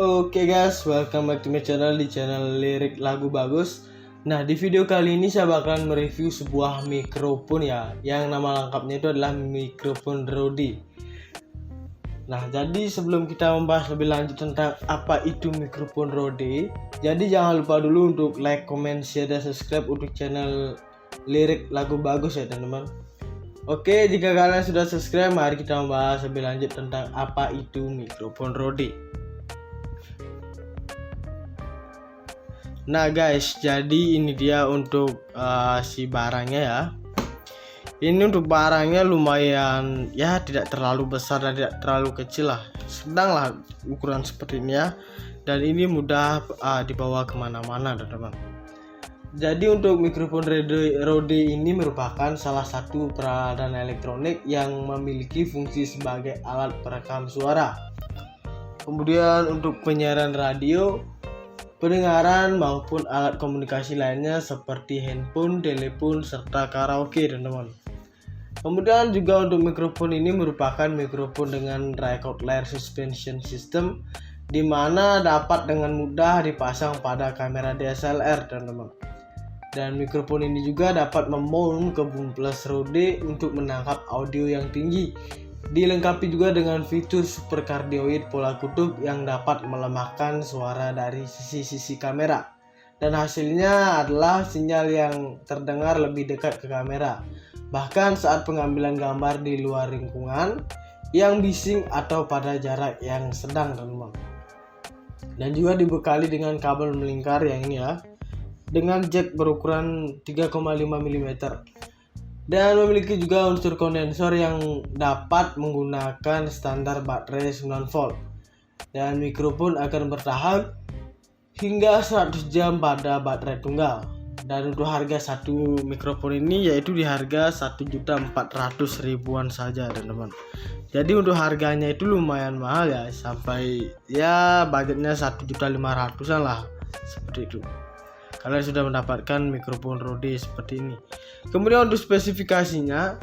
Oke guys, welcome back to my channel, di channel Lirik Lagu Bagus. Nah, di video kali ini saya bakalan mereview sebuah mikrofon ya, yang nama lengkapnya itu adalah mikrofon Rode. Nah, jadi sebelum kita membahas lebih lanjut tentang apa itu mikrofon Rode, jadi jangan lupa dulu untuk like, comment, share, dan subscribe untuk channel Lirik Lagu Bagus ya teman-teman. Oke, jika kalian sudah subscribe, mari kita membahas lebih lanjut tentang apa itu mikrofon Rode. Nah guys, jadi ini dia untuk si barangnya ya. Ini untuk barangnya lumayan ya, tidak terlalu besar dan tidak terlalu kecil lah, sedang lah ukuran seperti ini ya. Dan ini mudah dibawa kemana-mana teman-teman. Jadi untuk mikrofon Rode ini merupakan salah satu peralatan elektronik yang memiliki fungsi sebagai alat perekam suara. Kemudian untuk penyiaran radio, pendengaran maupun alat komunikasi lainnya seperti handphone, telepon, serta karaoke teman-teman. Kemudian juga untuk mikrofon ini merupakan mikrofon dengan record layer suspension system, di mana dapat dengan mudah dipasang pada kamera DSLR teman-teman. Dan mikrofon ini juga dapat memount ke boom plus Rode untuk menangkap audio yang tinggi. Dilengkapi juga dengan fitur super cardioid pola kutub yang dapat melemahkan suara dari sisi-sisi kamera. Dan hasilnya adalah sinyal yang terdengar lebih dekat ke kamera, bahkan saat pengambilan gambar di luar lingkungan yang bising atau pada jarak yang sedang teman-teman. Dan juga dibekali dengan kabel melingkar yang ini ya, dengan jack berukuran 3,5 mm. Dan memiliki juga unsur kondensor yang dapat menggunakan standar baterai 9 volt. Dan mikrofon akan bertahan hingga 100 jam pada baterai tunggal. Dan untuk harga satu mikrofon ini yaitu di harga 1.400.000-an saja teman-teman. Jadi untuk harganya itu lumayan mahal ya, sampai ya budgetnya 1.500.000-an lah, seperti itu. Kalian sudah mendapatkan mikrofon Rode seperti ini. Kemudian untuk spesifikasinya,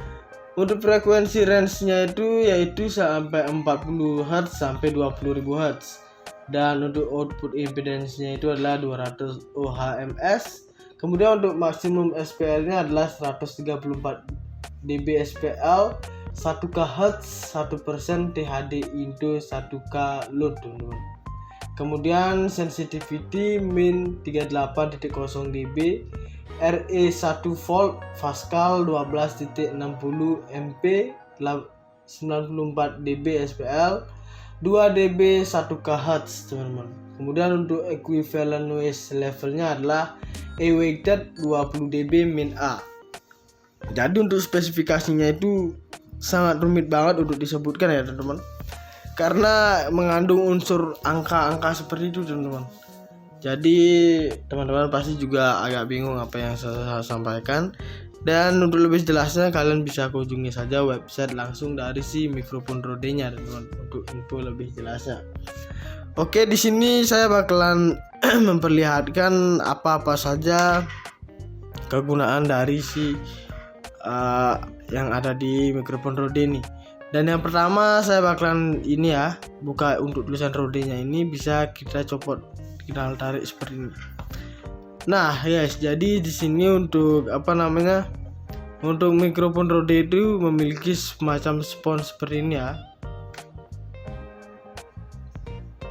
untuk frekuensi range-nya itu yaitu sampai 40 Hz sampai 20.000 Hz. Dan untuk output impedance-nya itu adalah 200 ohms. Kemudian untuk maksimum SPL-nya adalah 134 dB SPL, 1 kHz, 1% THD into 1K load teman-teman. Kemudian sensitivity min 38.0 dB, RE 1 volt, Pascal 12.60 MP, 94 dB SPL, 2 dB 1 kHz teman-teman. Kemudian untuk equivalent noise levelnya adalah E-weighted 20 dB min A. Jadi untuk spesifikasinya itu sangat rumit banget untuk disebutkan ya teman-teman, karena mengandung unsur angka-angka seperti itu teman-teman. Jadi teman-teman pasti juga agak bingung apa yang saya sampaikan. Dan untuk lebih jelasnya kalian bisa kunjungi saja website langsung dari si mikrofon Rode-nya teman-teman untuk info lebih jelasnya. Oke, di sini saya bakalan memperlihatkan apa-apa saja kegunaan dari si yang ada di mikrofon Rode ini. Dan yang pertama saya bakalan ini ya, buka untuk tulisan Rode-nya ini bisa kita copot, kita tarik seperti ini. Nah, guys, jadi di sini untuk untuk mikrofon Rode itu memiliki semacam spons seperti ini ya.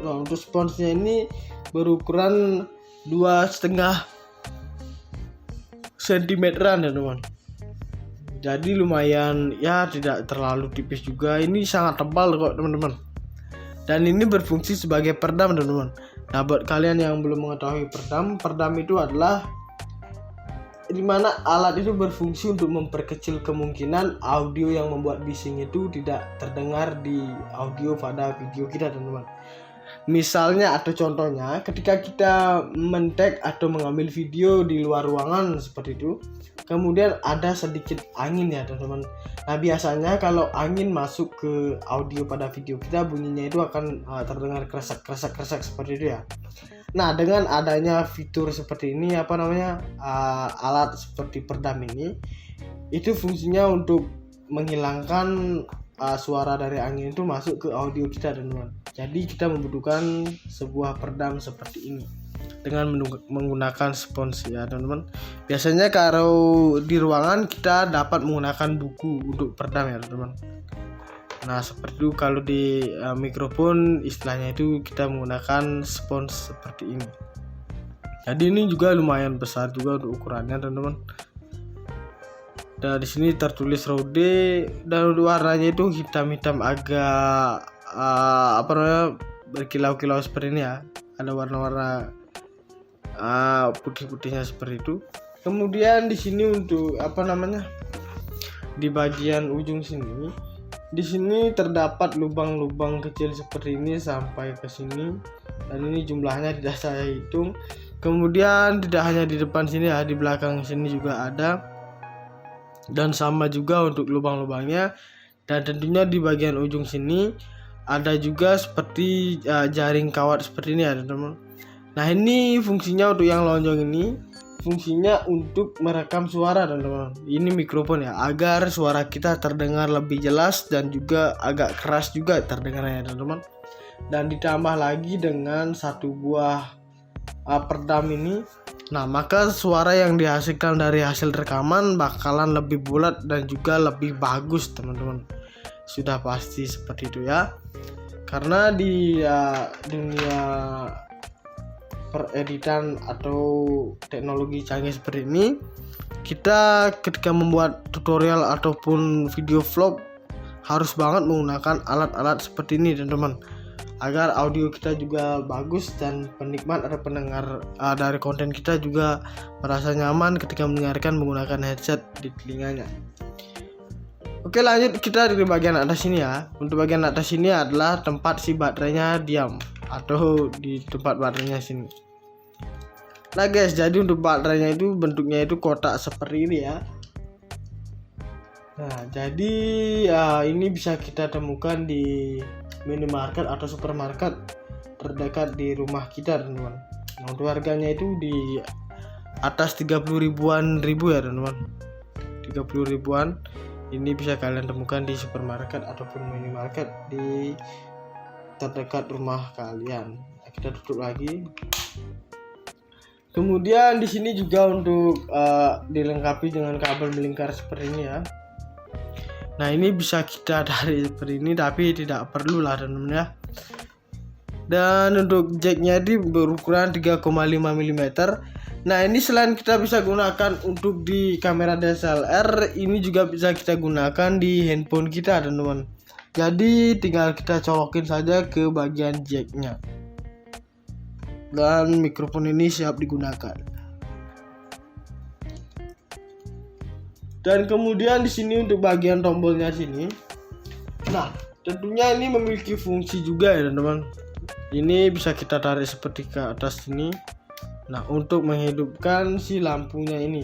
Nah, untuk sponsnya ini berukuran 2,5 cm ya teman. Jadi lumayan ya, tidak terlalu tipis juga. Ini sangat tebal kok teman-teman. Dan ini berfungsi sebagai peredam teman-teman. Nah, buat kalian yang belum mengetahui peredam itu adalah dimana alat itu berfungsi untuk memperkecil kemungkinan audio yang membuat bising itu tidak terdengar di audio pada video kita teman-teman. Misalnya atau contohnya ketika kita men-tag atau mengambil video di luar ruangan seperti itu, kemudian ada sedikit angin ya teman-teman. Nah, biasanya kalau angin masuk ke audio pada video kita, bunyinya itu akan terdengar kresek seperti itu ya. Nah, dengan adanya fitur seperti ini alat seperti peredam ini, itu fungsinya untuk menghilangkan suara dari angin itu masuk ke audio kita teman-teman. Jadi kita membutuhkan sebuah peredam seperti ini dengan menggunakan spons ya teman-teman. Biasanya kalau di ruangan kita dapat menggunakan buku untuk peredam ya teman-teman. Nah seperti itu. Kalau di mikrofon istilahnya itu kita menggunakan spons seperti ini. Jadi ini juga lumayan besar juga untuk ukurannya teman-teman. Dan di sini tertulis Rode dan warnanya itu hitam-hitam agak berkilau-kilau seperti ini ya. Ada warna-warna putih-putihnya seperti itu. Kemudian di sini untuk di bagian ujung sini, di sini terdapat lubang-lubang kecil seperti ini sampai ke sini. Dan ini jumlahnya tidak saya hitung. Kemudian tidak hanya di depan sini ya, di belakang sini juga ada. Dan sama juga untuk lubang-lubangnya. Dan tentunya di bagian ujung sini ada juga seperti jaring kawat seperti ini ya teman-teman. Nah ini fungsinya untuk yang lonjong ini, fungsinya untuk merekam suara teman-teman. Ini mikrofon ya, agar suara kita terdengar lebih jelas dan juga agak keras juga terdengarnya teman-teman. Dan ditambah lagi dengan satu buah peredam ini, nah maka suara yang dihasilkan dari hasil rekaman bakalan lebih bulat dan juga lebih bagus teman-teman. Sudah pasti seperti itu ya. Karena di dunia pereditan atau teknologi canggih seperti ini, kita ketika membuat tutorial ataupun video vlog harus banget menggunakan alat-alat seperti ini teman-teman, agar audio kita juga bagus dan penikmat atau pendengar dari konten kita juga merasa nyaman ketika mendengarkan menggunakan headset di telinganya. Oke, lanjut kita di bagian atas sini ya. Untuk bagian atas sini adalah tempat si baterainya diam, atau di tempat baterainya sini. Nah guys, jadi untuk baterainya itu bentuknya itu kotak seperti ini ya. Nah jadi ini bisa kita temukan di minimarket atau supermarket terdekat di rumah kita teman-teman. Nah, untuk harganya itu di atas 30 ribuan ya teman-teman. 30 ribuan. Ini bisa kalian temukan di supermarket ataupun minimarket di terdekat rumah kalian. Nah, kita tutup lagi. Kemudian di sini juga untuk dilengkapi dengan kabel melingkar seperti ini ya. Nah ini bisa kita tarik seperti ini, tapi tidak perlu lah teman-teman ya. Dan untuk jacknya ini berukuran 3,5 mm. Nah ini selain kita bisa gunakan untuk di kamera DSLR, ini juga bisa kita gunakan di handphone kita teman-teman. Jadi tinggal kita colokin saja ke bagian jacknya. Dan mikrofon ini siap digunakan. Dan kemudian di sini untuk bagian tombolnya sini. Nah, tentunya ini memiliki fungsi juga ya teman-teman. Ini bisa kita tarik seperti ke atas sini. Nah, untuk menghidupkan si lampunya ini.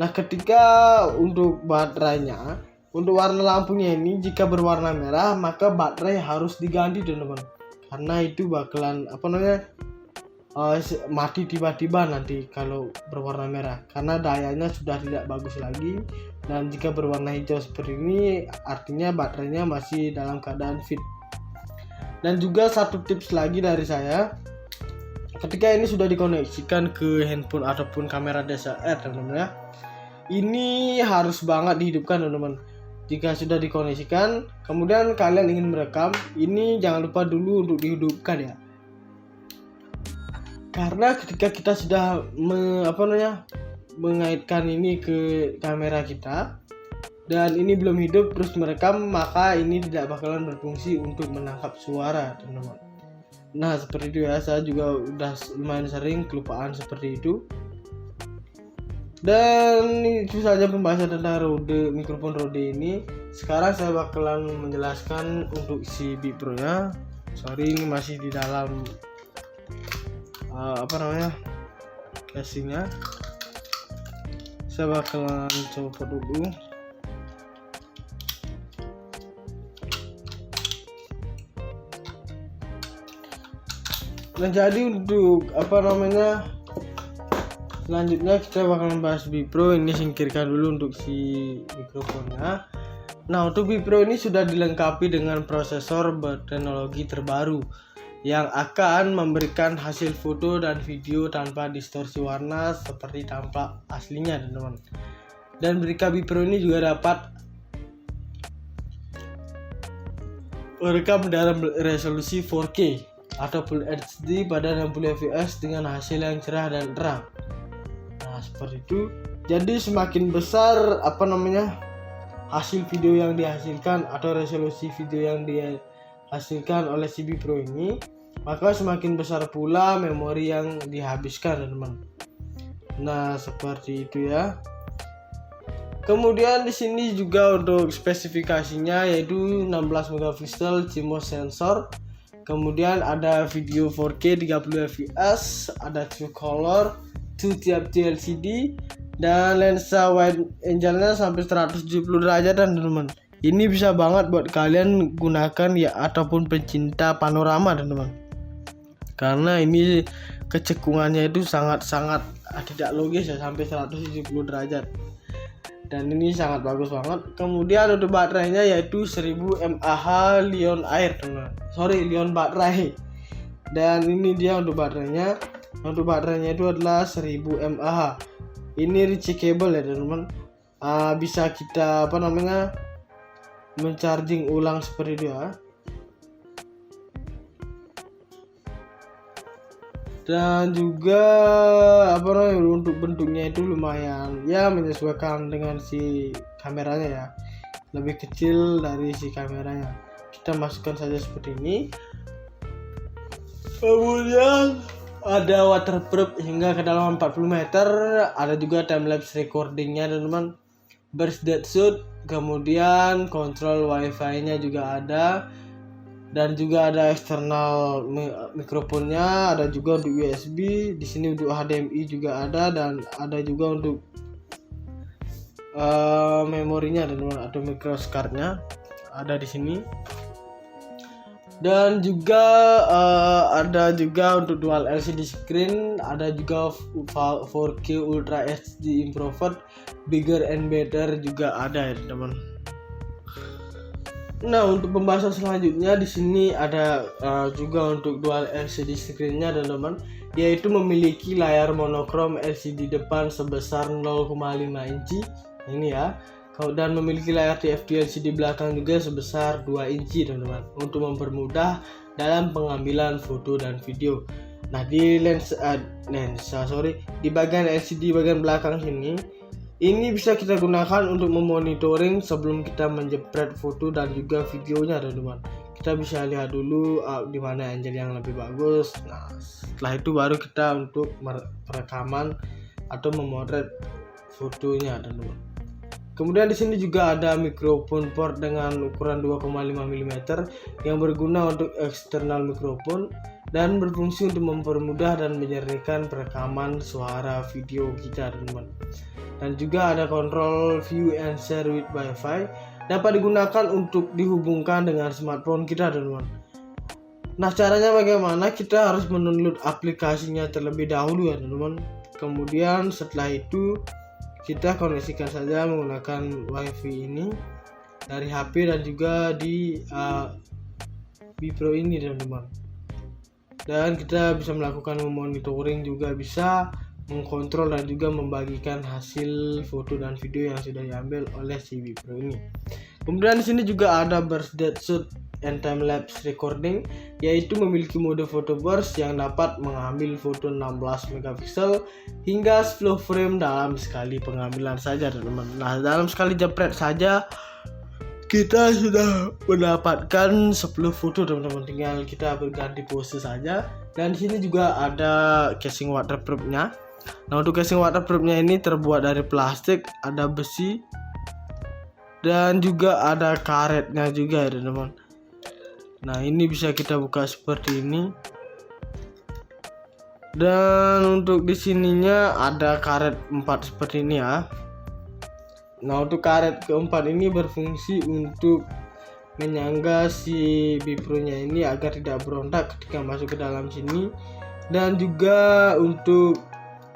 Nah, ketika untuk baterainya, untuk warna lampunya ini jika berwarna merah, maka baterai harus diganti teman-teman. Karena itu bakalan mati tiba-tiba nanti kalau berwarna merah, karena dayanya sudah tidak bagus lagi. Dan jika berwarna hijau seperti ini artinya baterainya masih dalam keadaan fit. Dan juga satu tips lagi dari saya, ketika ini sudah dikoneksikan ke handphone ataupun kamera DSLR teman-teman ya, ini harus banget dihidupkan teman-teman. Jika sudah dikoneksikan kemudian kalian ingin merekam, ini jangan lupa dulu untuk dihidupkan ya. Karena ketika kita sudah mengaitkan ini ke kamera kita dan ini belum hidup terus merekam, maka ini tidak bakalan berfungsi untuk menangkap suara teman-teman. Nah seperti itu ya, saya juga udah lumayan sering kelupaan seperti itu. Dan itu saja pembahasan tentang mikrofon Rode ini. Sekarang saya bakalan menjelaskan untuk si Beat Pro nya. Sorry, ini masih di dalam casingnya. Saya bakalan coba dulu. Nah jadi untuk selanjutnya kita bakalan bahas Beat Pro. Ini singkirkan dulu untuk si mikrofonnya. Nah, untuk Bipro ini sudah dilengkapi dengan prosesor berteknologi terbaru yang akan memberikan hasil foto dan video tanpa distorsi warna seperti tampak aslinya, teman-teman. Dan Brika Bipro ini juga dapat merekam dalam resolusi 4K atau Full HD pada 60 fps dengan hasil yang cerah dan terang. Nah, seperti itu. Jadi semakin besar hasil video yang dihasilkan atau resolusi video yang dihasilkan oleh si Bipro ini, maka semakin besar pula memori yang dihabiskan, teman-teman. Nah, seperti itu ya. Kemudian di sini juga untuk spesifikasinya yaitu 16 megapiksel CMOS sensor. Kemudian ada video 4K 30 fps, ada true color, 2 TFT LCD, dan lensa wide angle-nya sampai 170 derajat, dan teman-teman. Ini bisa banget buat kalian gunakan ya ataupun pencinta panorama, teman-teman. Karena ini kecekungannya itu sangat-sangat tidak logis ya, sampai 170 derajat. Dan ini sangat bagus banget. Kemudian untuk baterainya yaitu 1000 mAh Lion Air, teman-teman. Lion baterai. Dan ini dia untuk baterainya. Untuk baterainya itu adalah 1000 mAh. Ini rechargeable ya, teman-teman. Bisa kita mencharging ulang seperti itu ya. Dan juga untuk bentuknya itu lumayan ya, menyesuaikan dengan si kameranya ya. Lebih kecil dari si kameranya. Kita masukkan saja seperti ini. Kemudian ada waterproof hingga kedalaman 40 meter, ada juga timelapse recordingnya, teman-teman. Burst dead shoot, kemudian kontrol wifi-nya juga ada, dan juga ada eksternal mikrofonnya, ada juga untuk USB, di sini untuk HDMI juga ada, dan ada juga untuk memorinya, teman-teman, atau microscard-nya ada di sini. Dan juga ada juga untuk dual LCD screen, ada juga 4K Ultra HD Improved, bigger and better juga ada ya, teman. Nah, untuk pembahasan selanjutnya di sini ada juga untuk dual LCD screen-nya, teman-teman, yaitu memiliki layar monokrom LCD depan sebesar 0,5 inci ini ya. Dan memiliki layar TFT LCD belakang juga sebesar 2 inci, teman-teman, untuk mempermudah dalam pengambilan foto dan video. Nah, di di bagian LCD bagian belakang ini bisa kita gunakan untuk memonitoring sebelum kita menjepret foto dan juga videonya, teman-teman. Kita bisa lihat dulu di mana angle yang lebih bagus. Nah, setelah itu baru kita untuk perekaman atau memotret fotonya, teman-teman. Kemudian di sini juga ada mikrofon port dengan ukuran 2,5 mm yang berguna untuk eksternal mikrofon dan berfungsi untuk mempermudah dan menyernihkan perekaman suara video kita, teman-teman. Dan juga ada kontrol view and share with Wi-Fi, dapat digunakan untuk dihubungkan dengan smartphone kita, teman-teman. Nah, caranya bagaimana? Kita harus mendownload aplikasinya terlebih dahulu ya, teman-teman. Kemudian setelah itu kita koneksikan saja menggunakan wifi ini dari HP dan juga di Bipro ini, teman-teman. Dan kita bisa melakukan monitoring, juga bisa mengkontrol dan juga membagikan hasil foto dan video yang sudah diambil oleh si Bipro ini. Kemudian di sini juga ada burst dead shoot and time lapse recording, yaitu memiliki mode photo burst yang dapat mengambil foto 16 megapiksel hingga 10 frame dalam sekali pengambilan saja, teman-teman. Nah, dalam sekali jepret saja kita sudah mendapatkan 10 foto, teman-teman. Tinggal kita berganti pose saja. Dan di sini juga ada casing waterproof-nya. Nah, untuk casing waterproof-nya ini terbuat dari plastik, ada besi, dan juga ada karetnya juga ya, teman-teman. Nah, ini bisa kita buka seperti ini. Dan untuk di sininya ada karet 4 seperti ini ya. Nah, untuk karet keempat ini berfungsi untuk menyangga si Bipro-nya ini agar tidak berontak ketika masuk ke dalam sini, dan juga untuk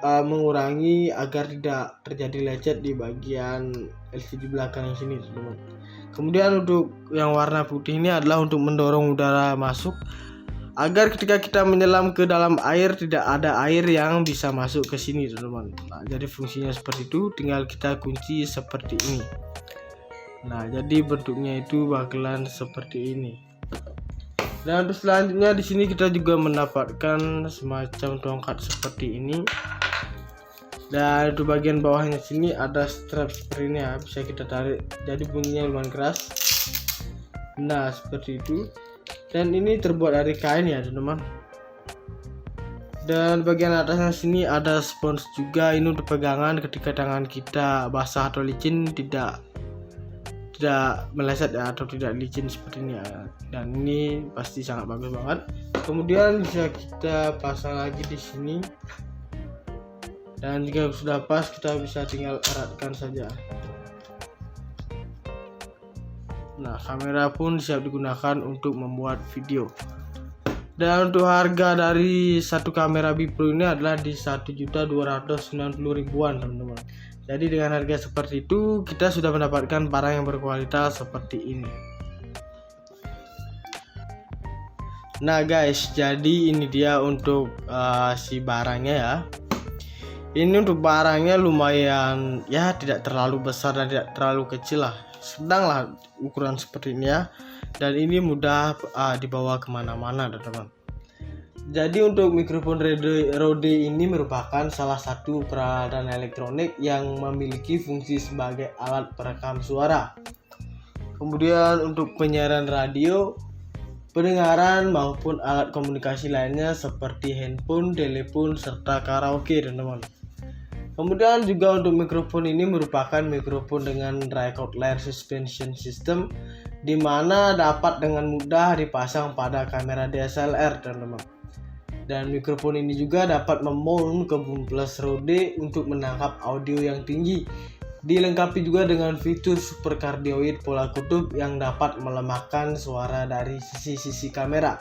mengurangi agar tidak terjadi lecet di bagian LCD belakang yang sini teman-teman. Kemudian untuk yang warna putih ini adalah untuk mendorong udara masuk agar ketika kita menyelam ke dalam air tidak ada air yang bisa masuk ke sini teman-teman. Nah, jadi fungsinya seperti itu, tinggal kita kunci seperti ini. Nah, jadi bentuknya itu bakalan seperti ini. Dan untuk selanjutnya di sini kita juga mendapatkan semacam tongkat seperti ini. Dan di bagian bawahnya sini ada strap seperti ini ya, bisa kita tarik. Jadi bunyinya lumayan keras. Nah, seperti itu. Dan ini terbuat dari kain ya, teman-teman. Dan bagian atasnya sini ada spons juga. Ini untuk pegangan ketika tangan kita basah atau licin tidak meleset ya, atau tidak licin seperti ini ya. Dan ini pasti sangat bagus banget. Kemudian bisa kita pasang lagi di sini. Dan jika sudah pas, kita bisa tinggal eratkan saja. Nah, kamera pun siap digunakan untuk membuat video. Dan untuk harga dari satu kamera Bipro ini adalah di 1.290.000-an teman-teman. Jadi dengan harga seperti itu kita sudah mendapatkan barang yang berkualitas seperti ini. Nah guys, jadi ini dia untuk si barangnya ya. Ini untuk barangnya lumayan ya, tidak terlalu besar dan tidak terlalu kecil lah, sedang lah ukuran seperti ini ya. Dan ini mudah dibawa kemana-mana teman-teman. Jadi untuk mikrofon Rode ini merupakan salah satu peralatan elektronik yang memiliki fungsi sebagai alat perekam suara. Kemudian untuk penyiaran radio, pendengaran maupun alat komunikasi lainnya seperti handphone, telepon, serta karaoke teman-teman. Kemudian juga untuk mikrofon ini merupakan mikrofon dengan record layer suspension system, di mana dapat dengan mudah dipasang pada kamera DSLR teman-teman. Dan mikrofon ini juga dapat memount ke boom plus Rode untuk menangkap audio yang tinggi. Dilengkapi juga dengan fitur super cardioid pola kutub yang dapat melemahkan suara dari sisi-sisi kamera.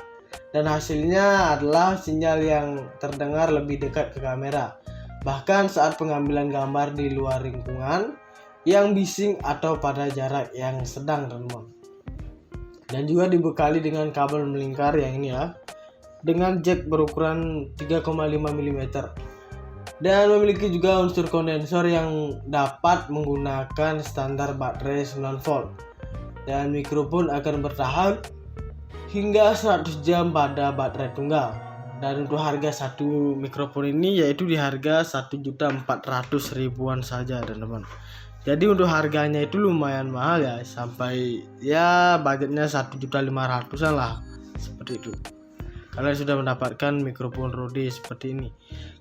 Dan hasilnya adalah sinyal yang terdengar lebih dekat ke kamera, bahkan saat pengambilan gambar di luar lingkungan yang bising atau pada jarak yang sedang teman-teman. Dan juga dibekali dengan kabel melingkar yang ini ya, dengan jack berukuran 3,5 mm. Dan memiliki juga unsur kondensor yang dapat menggunakan standar baterai 9 volt. Dan mikrofon akan bertahan hingga 100 jam pada baterai tunggal. Dan untuk harga satu mikrofon ini yaitu di harga 1.400.000-an saja teman-teman. Jadi untuk harganya itu lumayan mahal ya, sampai ya budgetnya 1.500.000-an lah, seperti itu. Kalian sudah mendapatkan mikrofon Rode seperti ini.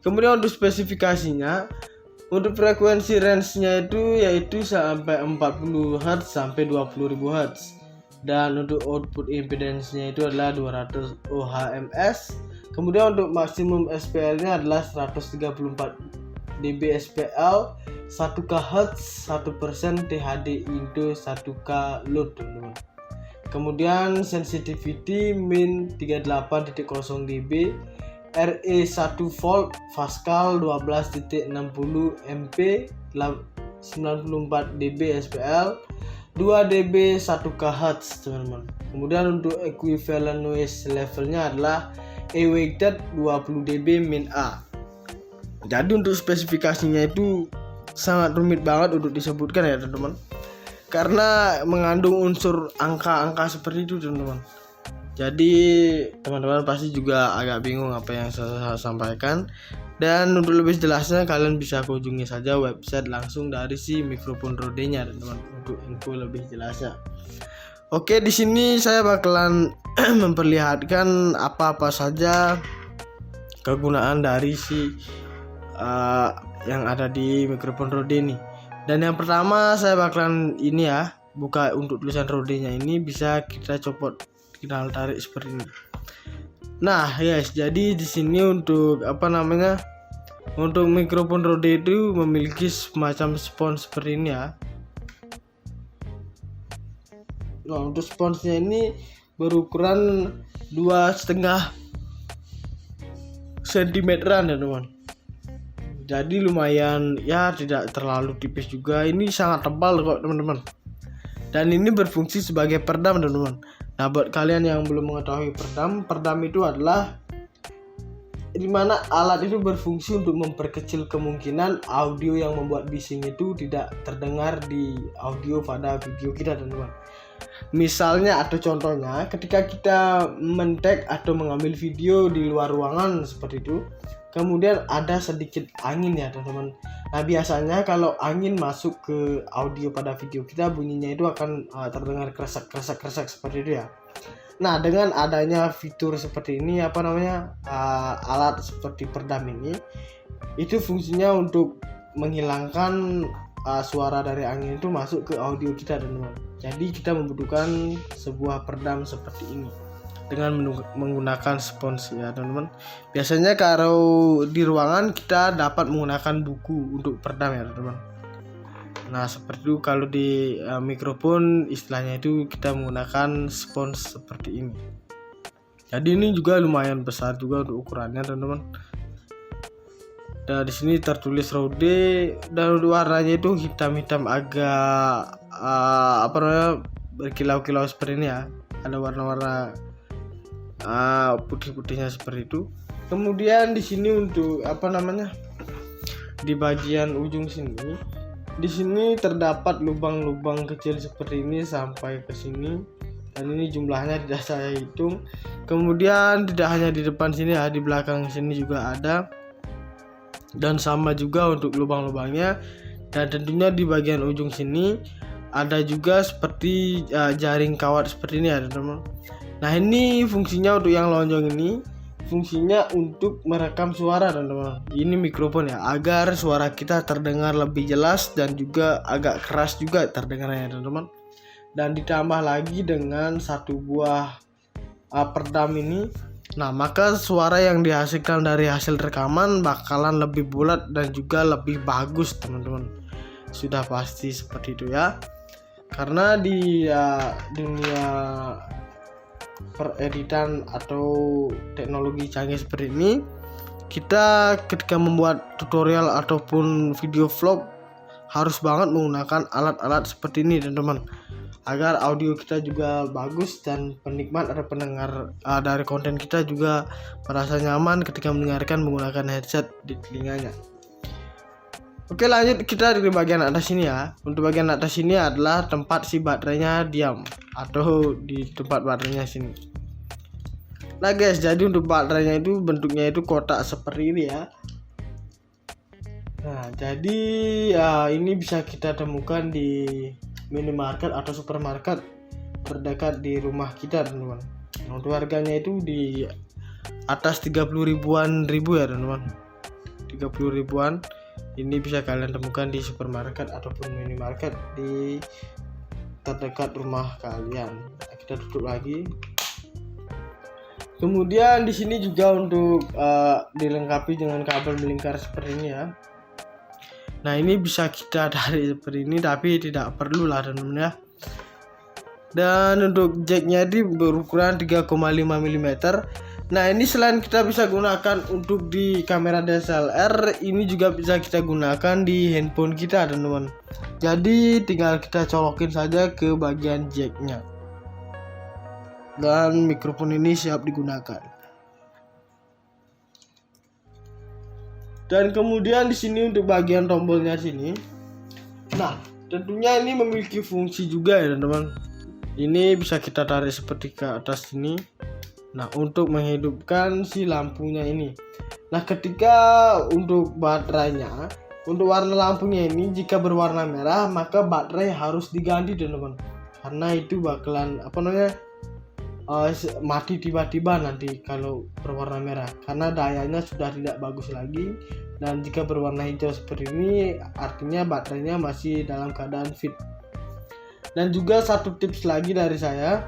Kemudian untuk spesifikasinya, untuk frekuensi range-nya itu yaitu sampai 40 Hz sampai 20.000 Hz. Dan untuk output impedance-nya itu adalah 200 ohms. Kemudian untuk maksimum SPL-nya adalah 134 dB SPL, 1 kHz, 1% THD into 1K load teman-teman. Kemudian sensitivity min 38.0 dB, RE 1 volt, Pascal 12.60 MP, 94 dB SPL, 2 dB 1 kHz teman-teman. Kemudian untuk equivalent noise levelnya adalah Awaited 20 dB min A. Jadi untuk spesifikasinya itu sangat rumit banget untuk disebutkan ya teman-teman, karena mengandung unsur angka-angka seperti itu teman-teman. Jadi teman-teman pasti juga agak bingung apa yang saya sampaikan. Dan untuk lebih jelasnya kalian bisa kunjungi saja website langsung dari si mikrofon Rode-nya teman-teman untuk info lebih jelasnya. Oke, di sini saya bakalan memperlihatkan apa-apa saja kegunaan dari si yang ada di mikrofon Rode ini. Dan yang pertama saya bakalan ini ya, buka untuk tulisan Rode-nya ini bisa kita copot, kita tarik seperti ini. Nah, guys, jadi di sini untuk untuk mikrofon Rode itu memiliki semacam spons seperti ini ya. Nah, untuk sponsnya ini berukuran 2,5 cm ya teman. Jadi lumayan ya, tidak terlalu tipis juga. Ini sangat tebal kok teman-teman. Dan ini berfungsi sebagai peredam teman-teman. Nah, buat kalian yang belum mengetahui peredam itu adalah dimana alat itu berfungsi untuk memperkecil kemungkinan audio yang membuat bising itu tidak terdengar di audio pada video kita teman-teman. Misalnya atau contohnya ketika kita men-tag atau mengambil video di luar ruangan seperti itu, kemudian ada sedikit angin ya teman-teman. Nah, biasanya kalau angin masuk ke audio pada video kita, bunyinya itu akan terdengar kresek seperti itu ya. Nah, dengan adanya fitur seperti ini alat seperti peredam ini, itu fungsinya untuk menghilangkan suara dari angin itu masuk ke audio kita teman-teman. Jadi kita membutuhkan sebuah peredam seperti ini dengan menggunakan spons ya teman-teman. Biasanya kalau di ruangan kita dapat menggunakan buku untuk peredam ya teman-teman. Nah, seperti itu. Kalau di mikrofon istilahnya itu kita menggunakan spons seperti ini. Jadi ini juga lumayan besar juga untuk ukurannya teman-teman. Dan di sini tertulis Rode dan warnanya itu hitam-hitam agak berkilau-kilau seperti ini ya. Ada warna-warna putih-putihnya seperti itu. Kemudian di sini untuk di bagian ujung sini, di sini terdapat lubang-lubang kecil seperti ini sampai ke sini, dan ini jumlahnya tidak saya hitung. Kemudian tidak hanya di depan sini ya, di belakang sini juga ada, dan sama juga untuk lubang-lubangnya. Dan tentunya di bagian ujung sini ada juga seperti jaring kawat seperti ini ya teman-teman. Nah, ini fungsinya untuk yang lonjong ini, fungsinya untuk merekam suara teman-teman. Ini mikrofon ya, agar suara kita terdengar lebih jelas dan juga agak keras juga terdengarnya teman-teman. Dan ditambah lagi dengan satu buah peredam ini, nah maka suara yang dihasilkan dari hasil rekaman bakalan lebih bulat dan juga lebih bagus teman-teman. Sudah pasti seperti itu ya. Karena di dunia pereditan atau teknologi canggih seperti ini, kita ketika membuat tutorial ataupun video vlog harus banget menggunakan alat-alat seperti ini teman-teman, agar audio kita juga bagus dan penikmat atau pendengar dari konten kita juga merasa nyaman ketika mendengarkan menggunakan headset di telinganya. Oke, lanjut kita di bagian atas sini ya. Untuk bagian atas sini adalah tempat si baterainya diam, atau di tempat baterainya sini. Nah guys, jadi untuk baterainya itu bentuknya itu kotak seperti ini ya. Nah, jadi ini bisa kita temukan di minimarket atau supermarket terdekat di rumah kita teman-teman. Nah, untuk harganya itu di atas 30 ribuan ya teman-teman. 30 ribuan. Ini bisa kalian temukan di supermarket ataupun minimarket di terdekat rumah kalian. Nah, kita tutup lagi. Kemudian di sini juga untuk dilengkapi dengan kabel melingkar seperti ini ya. Nah, ini bisa kita tarik seperti ini, tapi tidak perlu lah teman-teman ya. Dan untuk jacknya ini berukuran 3,5 mm. Nah, ini selain kita bisa gunakan untuk di kamera DSLR, ini juga bisa kita gunakan di handphone kita teman-teman. Jadi tinggal kita colokin saja ke bagian jacknya, dan mikrofon ini siap digunakan. Dan kemudian di sini untuk bagian tombolnya sini, nah tentunya ini memiliki fungsi juga ya teman-teman. Ini bisa kita tarik seperti ke atas sini. Nah, untuk menghidupkan si lampunya ini. Nah, ketika untuk baterainya, untuk warna lampunya ini jika berwarna merah, maka baterai harus diganti teman-teman. Karena itu bakalan mati tiba-tiba nanti kalau berwarna merah, karena dayanya sudah tidak bagus lagi. Dan jika berwarna hijau seperti ini, artinya baterainya masih dalam keadaan fit. Dan juga satu tips lagi dari saya,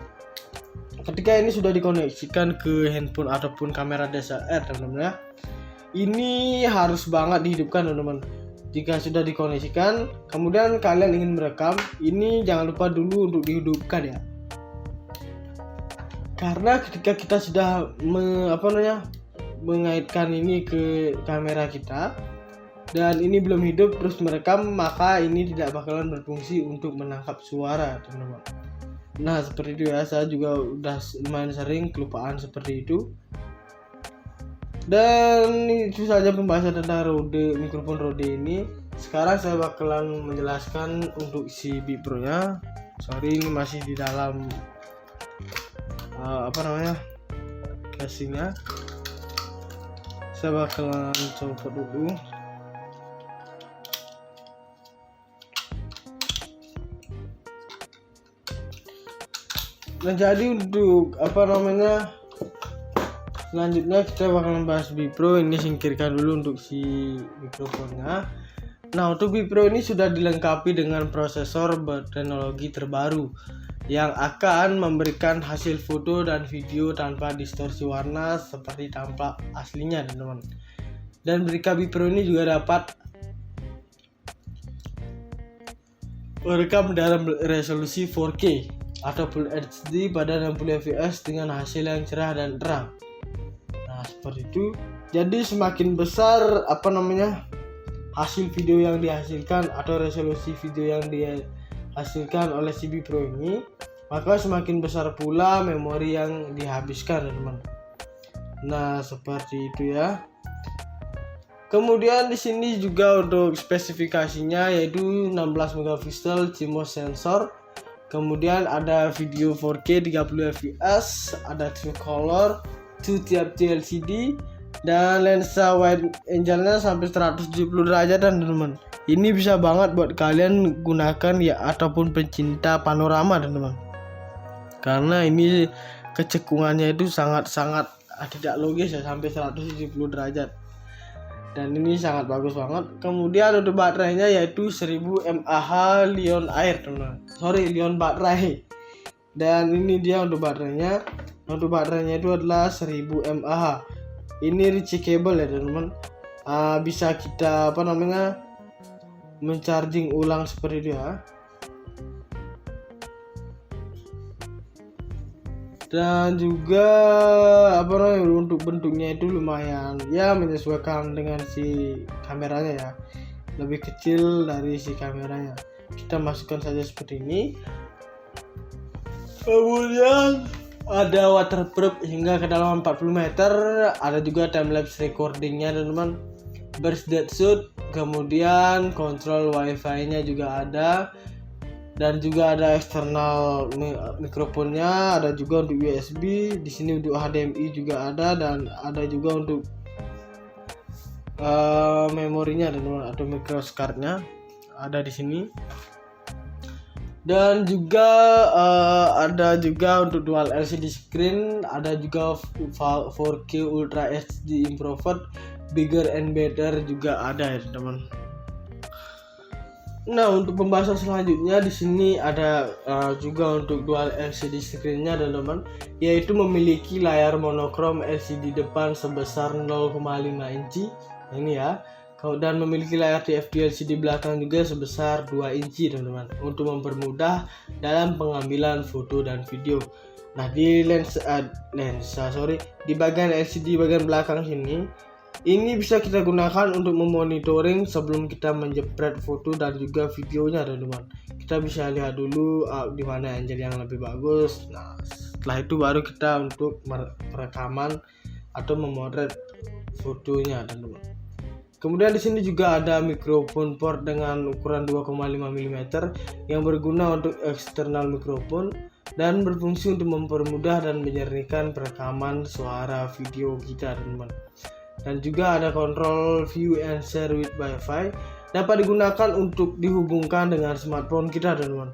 ketika ini sudah dikoneksikan ke handphone ataupun kamera DSLR teman-teman ya, ini harus banget dihidupkan teman-teman. Jika sudah dikoneksikan, kemudian kalian ingin merekam, ini jangan lupa dulu untuk dihidupkan ya. Karena ketika kita sudah mengaitkan ini ke kamera kita, dan ini belum hidup terus merekam, maka ini tidak bakalan berfungsi untuk menangkap suara, teman-teman. Nah seperti itu ya, saya juga udah lumayan sering kelupaan seperti itu. Dan itu saja pembahasan tentang mikrofon Rode ini. Sekarang saya bakalan menjelaskan untuk si Beat Pro nya. Sorry, ini masih di dalam casingnya. Saya bakalan coba dulu. Nah jadi untuk selanjutnya kita bakalan bahas Beat Pro. Ini singkirkan dulu untuk si mikrofonnya. Nah untuk Beat Pro ini sudah dilengkapi dengan prosesor berteknologi terbaru yang akan memberikan hasil foto dan video tanpa distorsi warna seperti tampak aslinya, teman-teman. Dan Beat Pro ini juga dapat merekam dalam resolusi 4K atau Full HD pada 60 fps dengan hasil yang cerah dan terang. Seperti itu. Jadi semakin besar hasil video yang dihasilkan atau resolusi video yang dihasilkan oleh si Beat Pro ini, maka semakin besar pula memori yang dihabiskan, teman-teman. Nah seperti itu ya. Kemudian di sini juga untuk spesifikasinya yaitu 16 megapiksel CMOS sensor. Kemudian ada video 4K 30 fps, ada true color, 2 TFT LCD, dan lensa wide angle-nya sampai 170 derajat, teman-teman. Ini bisa banget buat kalian gunakan ya ataupun pencinta panorama, teman-teman. Karena ini kecekungannya itu sangat-sangat tidak logis ya, sampai 170 derajat. Dan ini sangat bagus banget. Kemudian untuk baterainya yaitu 1000 mAh Li-ion air, teman-teman. Li-ion baterai. Dan ini dia untuk baterainya. Untuk baterainya itu adalah 1000 mAh. Ini rechargeable ya, teman-teman. Bisa kita mencharging ulang seperti itu ya. Dan juga untuk bentuknya itu lumayan ya, menyesuaikan dengan si kameranya ya. Lebih kecil dari si kameranya. Kita masukkan saja seperti ini. Kemudian ada waterproof hingga kedalaman 40 meter. Ada juga timelapse recordingnya, teman-teman. Burst dead shoot. Kemudian kontrol wifi nya juga ada. Dan juga ada eksternal mikrofonnya. Ada juga untuk USB. Di sini untuk HDMI juga ada. Dan ada juga untuk memorinya, teman-teman, atau microscardnya ada di sini. Dan juga ada juga untuk dual LCD screen, ada juga 4K Ultra HD Improved, bigger and better juga ada ya, teman. Nah untuk pembahasan selanjutnya di sini ada juga untuk dual LCD screen-nya, teman-teman, yaitu memiliki layar monokrom LCD depan sebesar 0,5 inci ini ya. Dan memiliki layar TFT LCD belakang juga sebesar 2 inci, teman-teman, untuk mempermudah dalam pengambilan foto dan video. Nah di di bagian LCD bagian belakang sini, ini bisa kita gunakan untuk memonitoring sebelum kita menjepret foto dan juga videonya, teman-teman. Kita bisa lihat dulu di mana angle yang lebih bagus. Nah setelah itu baru kita untuk perekaman atau memotret fotonya, teman-teman. Kemudian di sini juga ada mikrofon port dengan ukuran 2,5 mm yang berguna untuk eksternal mikrofon dan berfungsi untuk mempermudah dan menyernihkan perekaman suara video kita, teman-teman. Dan juga ada kontrol view and share with Wi-Fi, dapat digunakan untuk dihubungkan dengan smartphone kita, teman-teman.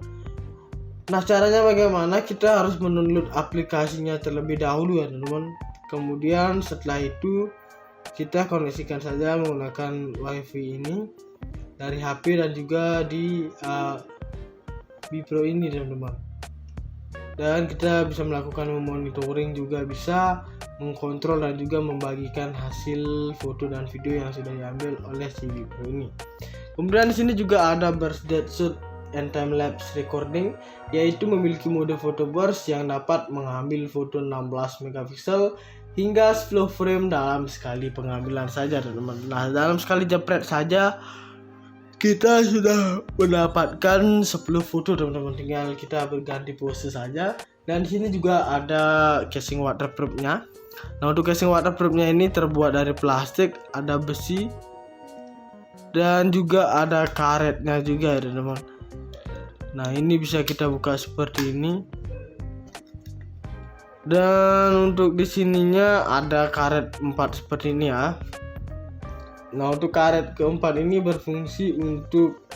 Nah caranya bagaimana? Kita harus mendownload aplikasinya terlebih dahulu ya, teman-teman. Kemudian setelah itu kita koneksikan saja menggunakan wifi ini dari HP dan juga di Beat Pro ini, teman-teman. Dan kita bisa melakukan monitoring, juga bisa mengkontrol dan juga membagikan hasil foto dan video yang sudah diambil oleh si Beat Pro ini. Kemudian di sini juga ada burst dead shoot and time lapse recording, yaitu memiliki mode photo burst yang dapat mengambil foto 16 megapiksel hingga 10 frame dalam sekali pengambilan saja teman-teman. Nah, dalam sekali jepret saja kita sudah mendapatkan 10 foto teman-teman, tinggal kita berganti pose saja. Dan di sini juga ada casing waterproofnya. Nah, untuk casing waterproofnya ini terbuat dari plastik, ada besi, dan juga ada karetnya juga ya teman-teman. Nah, ini bisa kita buka seperti ini. Dan untuk di sininya ada karet 4 seperti ini ya. Nah, untuk karet keempat ini berfungsi untuk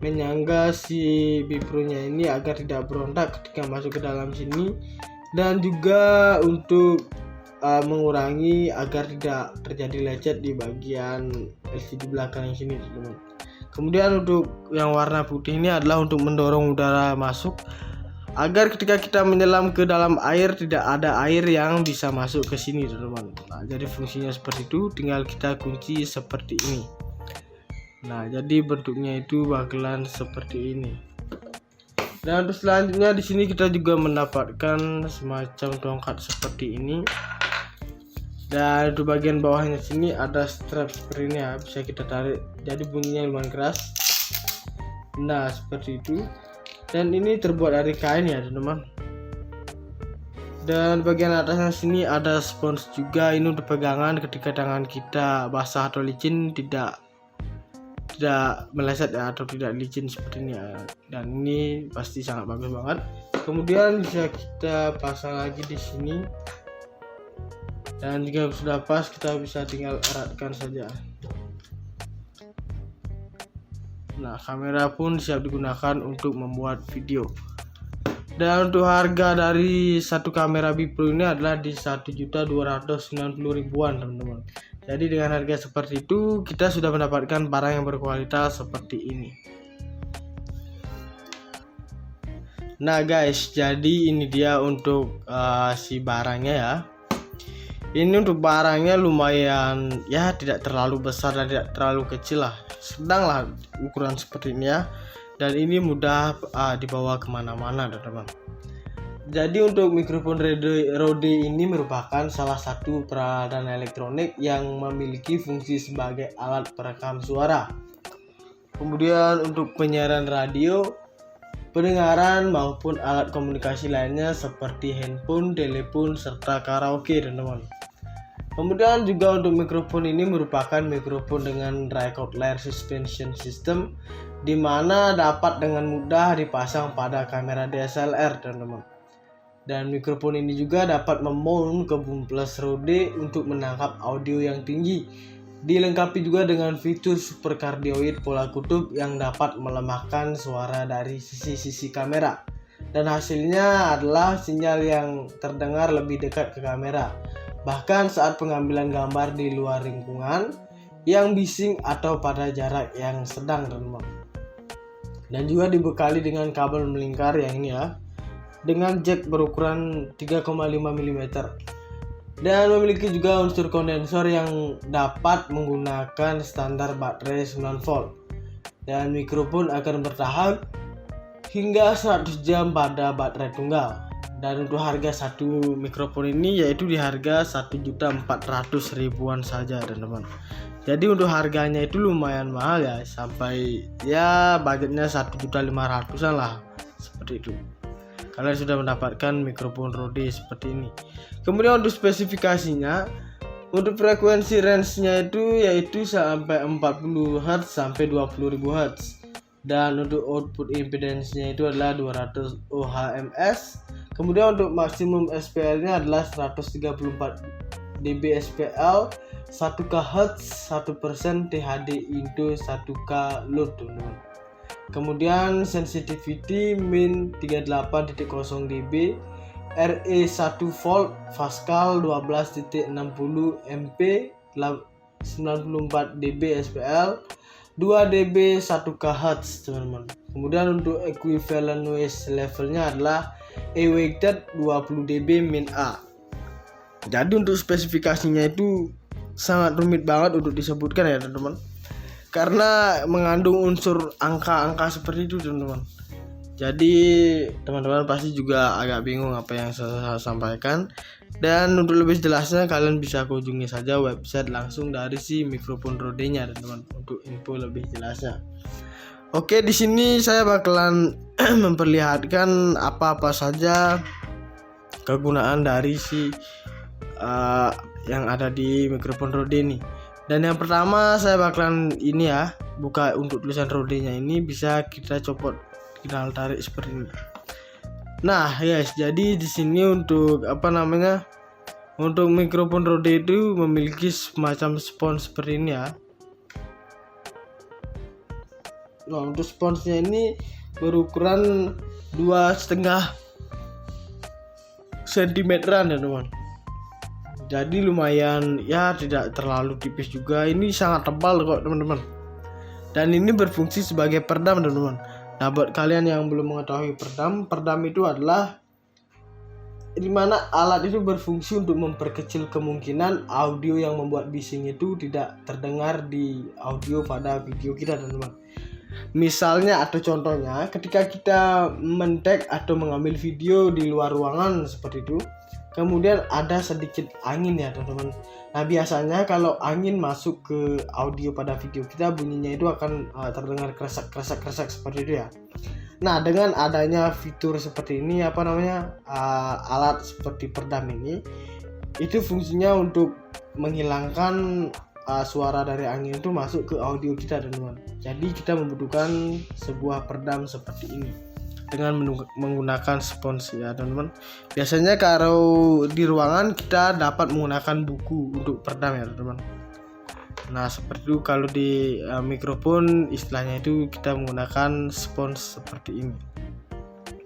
menyangga si Bipro-nya ini agar tidak berontak ketika masuk ke dalam sini, dan juga untuk mengurangi agar tidak terjadi lecet di bagian LCD belakang yang sini teman-teman. Kemudian untuk yang warna putih ini adalah untuk mendorong udara masuk agar ketika kita menyelam ke dalam air tidak ada air yang bisa masuk ke sini teman-teman. Nah, jadi fungsinya seperti itu, tinggal kita kunci seperti ini. Nah, jadi bentuknya itu bakalan seperti ini. Dan untuk selanjutnya di sini kita juga mendapatkan semacam tongkat seperti ini. Dan di bagian bawahnya sini ada strap seperti ini ya, bisa kita tarik. Jadi bunyinya lumayan keras. Nah, seperti itu. Dan ini terbuat dari kain ya teman-teman. Dan bagian atasnya sini ada spons juga. Ini untuk pegangan ketika tangan kita basah atau licin tidak meleset ya, atau tidak licin seperti ini ya. Dan ini pasti sangat bagus banget. Kemudian bisa kita pasang lagi di sini. Dan jika sudah pas, kita bisa tinggal eratkan saja. Nah, kamera pun siap digunakan untuk membuat video. Dan untuk harga dari satu kamera Bipro ini adalah di 1.290.000-an teman-teman. Jadi dengan harga seperti itu kita sudah mendapatkan barang yang berkualitas seperti ini. Nah guys, jadi ini dia untuk si barangnya ya. Ini untuk barangnya lumayan ya, tidak terlalu besar dan tidak terlalu kecil lah, sedang lah ukuran seperti ini ya. Dan ini mudah dibawa kemana-mana teman-teman. Jadi untuk mikrofon Rode ini merupakan salah satu peralatan elektronik yang memiliki fungsi sebagai alat perekam suara. Kemudian untuk penyiaran radio, pendengaran maupun alat komunikasi lainnya seperti handphone, telepon, serta karaoke teman-teman. Kemudian juga untuk mikrofon ini merupakan mikrofon dengan record layer suspension system, di mana dapat dengan mudah dipasang pada kamera DSLR teman-teman. Dan mikrofon ini juga dapat memount ke boom plus Rode untuk menangkap audio yang tinggi. Dilengkapi juga dengan fitur super cardioid pola kutub yang dapat melemahkan suara dari sisi-sisi kamera. Dan hasilnya adalah sinyal yang terdengar lebih dekat ke kamera, bahkan saat pengambilan gambar di luar lingkungan yang bising atau pada jarak yang sedang teman-teman. Dan juga dibekali dengan kabel melingkar yang ini ya, dengan jack berukuran 3,5 mm. Dan memiliki juga unsur kondensor yang dapat menggunakan standar baterai 9V. Dan mikrofon akan bertahan hingga 100 jam pada baterai tunggal. Dan untuk harga satu mikrofon ini yaitu di harga 1.400.000-an saja teman-teman. Jadi untuk harganya itu lumayan mahal ya, sampai ya budgetnya 1.500.000-an lah, seperti itu. Kalian sudah mendapatkan mikrofon Rode seperti ini. Kemudian untuk spesifikasinya, untuk frekuensi range-nya itu yaitu sampai 40 Hz sampai 20.000 Hz. Dan untuk output impedance-nya itu adalah 200 ohms. Kemudian untuk maksimum SPL-nya adalah 134 dB SPL, 1K Hz, 1% THD into 1K load teman-teman. Kemudian sensitivity min 38.0 dB, RE 1 volt, Pascal 12.60 MP, 94 dB SPL, 2 dB 1K Hz teman-teman. Kemudian untuk equivalent noise levelnya adalah E-weighted 20 dB min A. Jadi untuk spesifikasinya itu sangat rumit banget untuk disebutkan ya teman-teman, karena mengandung unsur angka-angka seperti itu teman-teman. Jadi teman-teman pasti juga agak bingung apa yang saya sampaikan. Dan untuk lebih jelasnya kalian bisa kunjungi saja website langsung dari si mikrofon Rode-nya teman-teman untuk info lebih jelasnya. Oke, di sini saya bakalan memperlihatkan apa-apa saja kegunaan dari si yang ada di mikrofon Rode ini. Dan yang pertama saya bakalan ini ya, buka untuk tulisan Rode-nya ini bisa kita copot, kita tarik seperti ini. Nah, guys, jadi di sini untuk untuk mikrofon Rode itu memiliki semacam spons seperti ini ya. Nah, untuk sponsnya ini berukuran 2,5 cm-an ya teman. Jadi lumayan ya, tidak terlalu tipis juga. Ini sangat tebal kok teman-teman. Dan ini berfungsi sebagai peredam teman-teman. Nah, buat kalian yang belum mengetahui peredam itu adalah dimana alat itu berfungsi untuk memperkecil kemungkinan audio yang membuat bising itu tidak terdengar di audio pada video kita teman-teman. Misalnya atau contohnya ketika kita men-tag atau mengambil video di luar ruangan seperti itu, kemudian ada sedikit angin ya teman-teman. Nah, biasanya kalau angin masuk ke audio pada video kita, bunyinya itu akan terdengar kresak seperti itu ya. Nah, dengan adanya fitur seperti ini alat seperti peredam ini, itu fungsinya untuk menghilangkan suara dari angin itu masuk ke audio kita teman-teman. Jadi kita membutuhkan sebuah peredam seperti ini dengan menggunakan spons ya teman-teman. Biasanya kalau di ruangan kita dapat menggunakan buku untuk peredam ya teman-teman. Nah, seperti itu. Kalau di mikrofon istilahnya itu kita menggunakan spons seperti ini.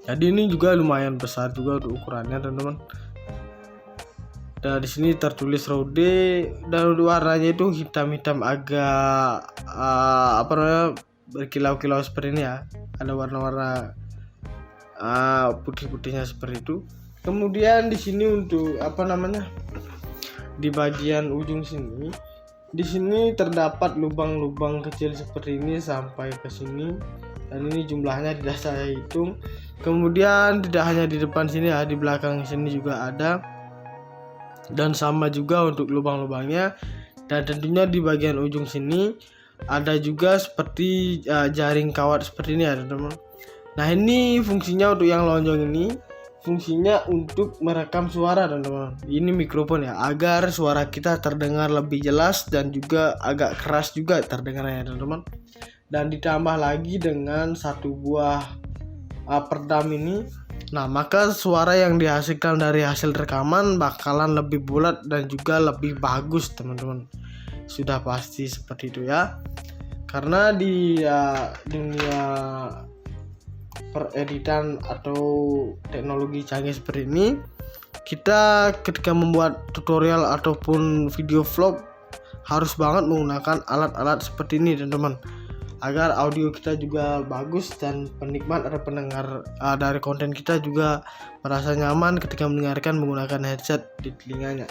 Jadi ini juga lumayan besar juga untuk ukurannya teman-teman. Dan di sini tertulis Rode dan warnanya itu hitam-hitam agak berkilau-kilau seperti ini ya. Ada warna-warna putih-putihnya seperti itu. Kemudian di sini untuk di bagian ujung sini, di sini terdapat lubang-lubang kecil seperti ini sampai ke sini. Dan ini jumlahnya tidak saya hitung. Kemudian tidak hanya di depan sini ya, di belakang sini juga ada. Dan sama juga untuk lubang-lubangnya. Dan tentunya di bagian ujung sini ada juga seperti jaring kawat seperti ini ya teman-teman. Nah, ini fungsinya untuk yang lonjong ini, fungsinya untuk merekam suara teman-teman. Ini mikrofon ya, agar suara kita terdengar lebih jelas dan juga agak keras juga terdengarnya teman-teman. Dan ditambah lagi dengan satu buah peredam ini, nah maka suara yang dihasilkan dari hasil rekaman bakalan lebih bulat dan juga lebih bagus teman-teman. Sudah pasti seperti itu ya. Karena di dunia pereditan atau teknologi canggih seperti ini, kita ketika membuat tutorial ataupun video vlog harus banget menggunakan alat-alat seperti ini teman-teman, agar audio kita juga bagus dan penikmat atau pendengar dari konten kita juga merasa nyaman ketika mendengarkan menggunakan headset di telinganya.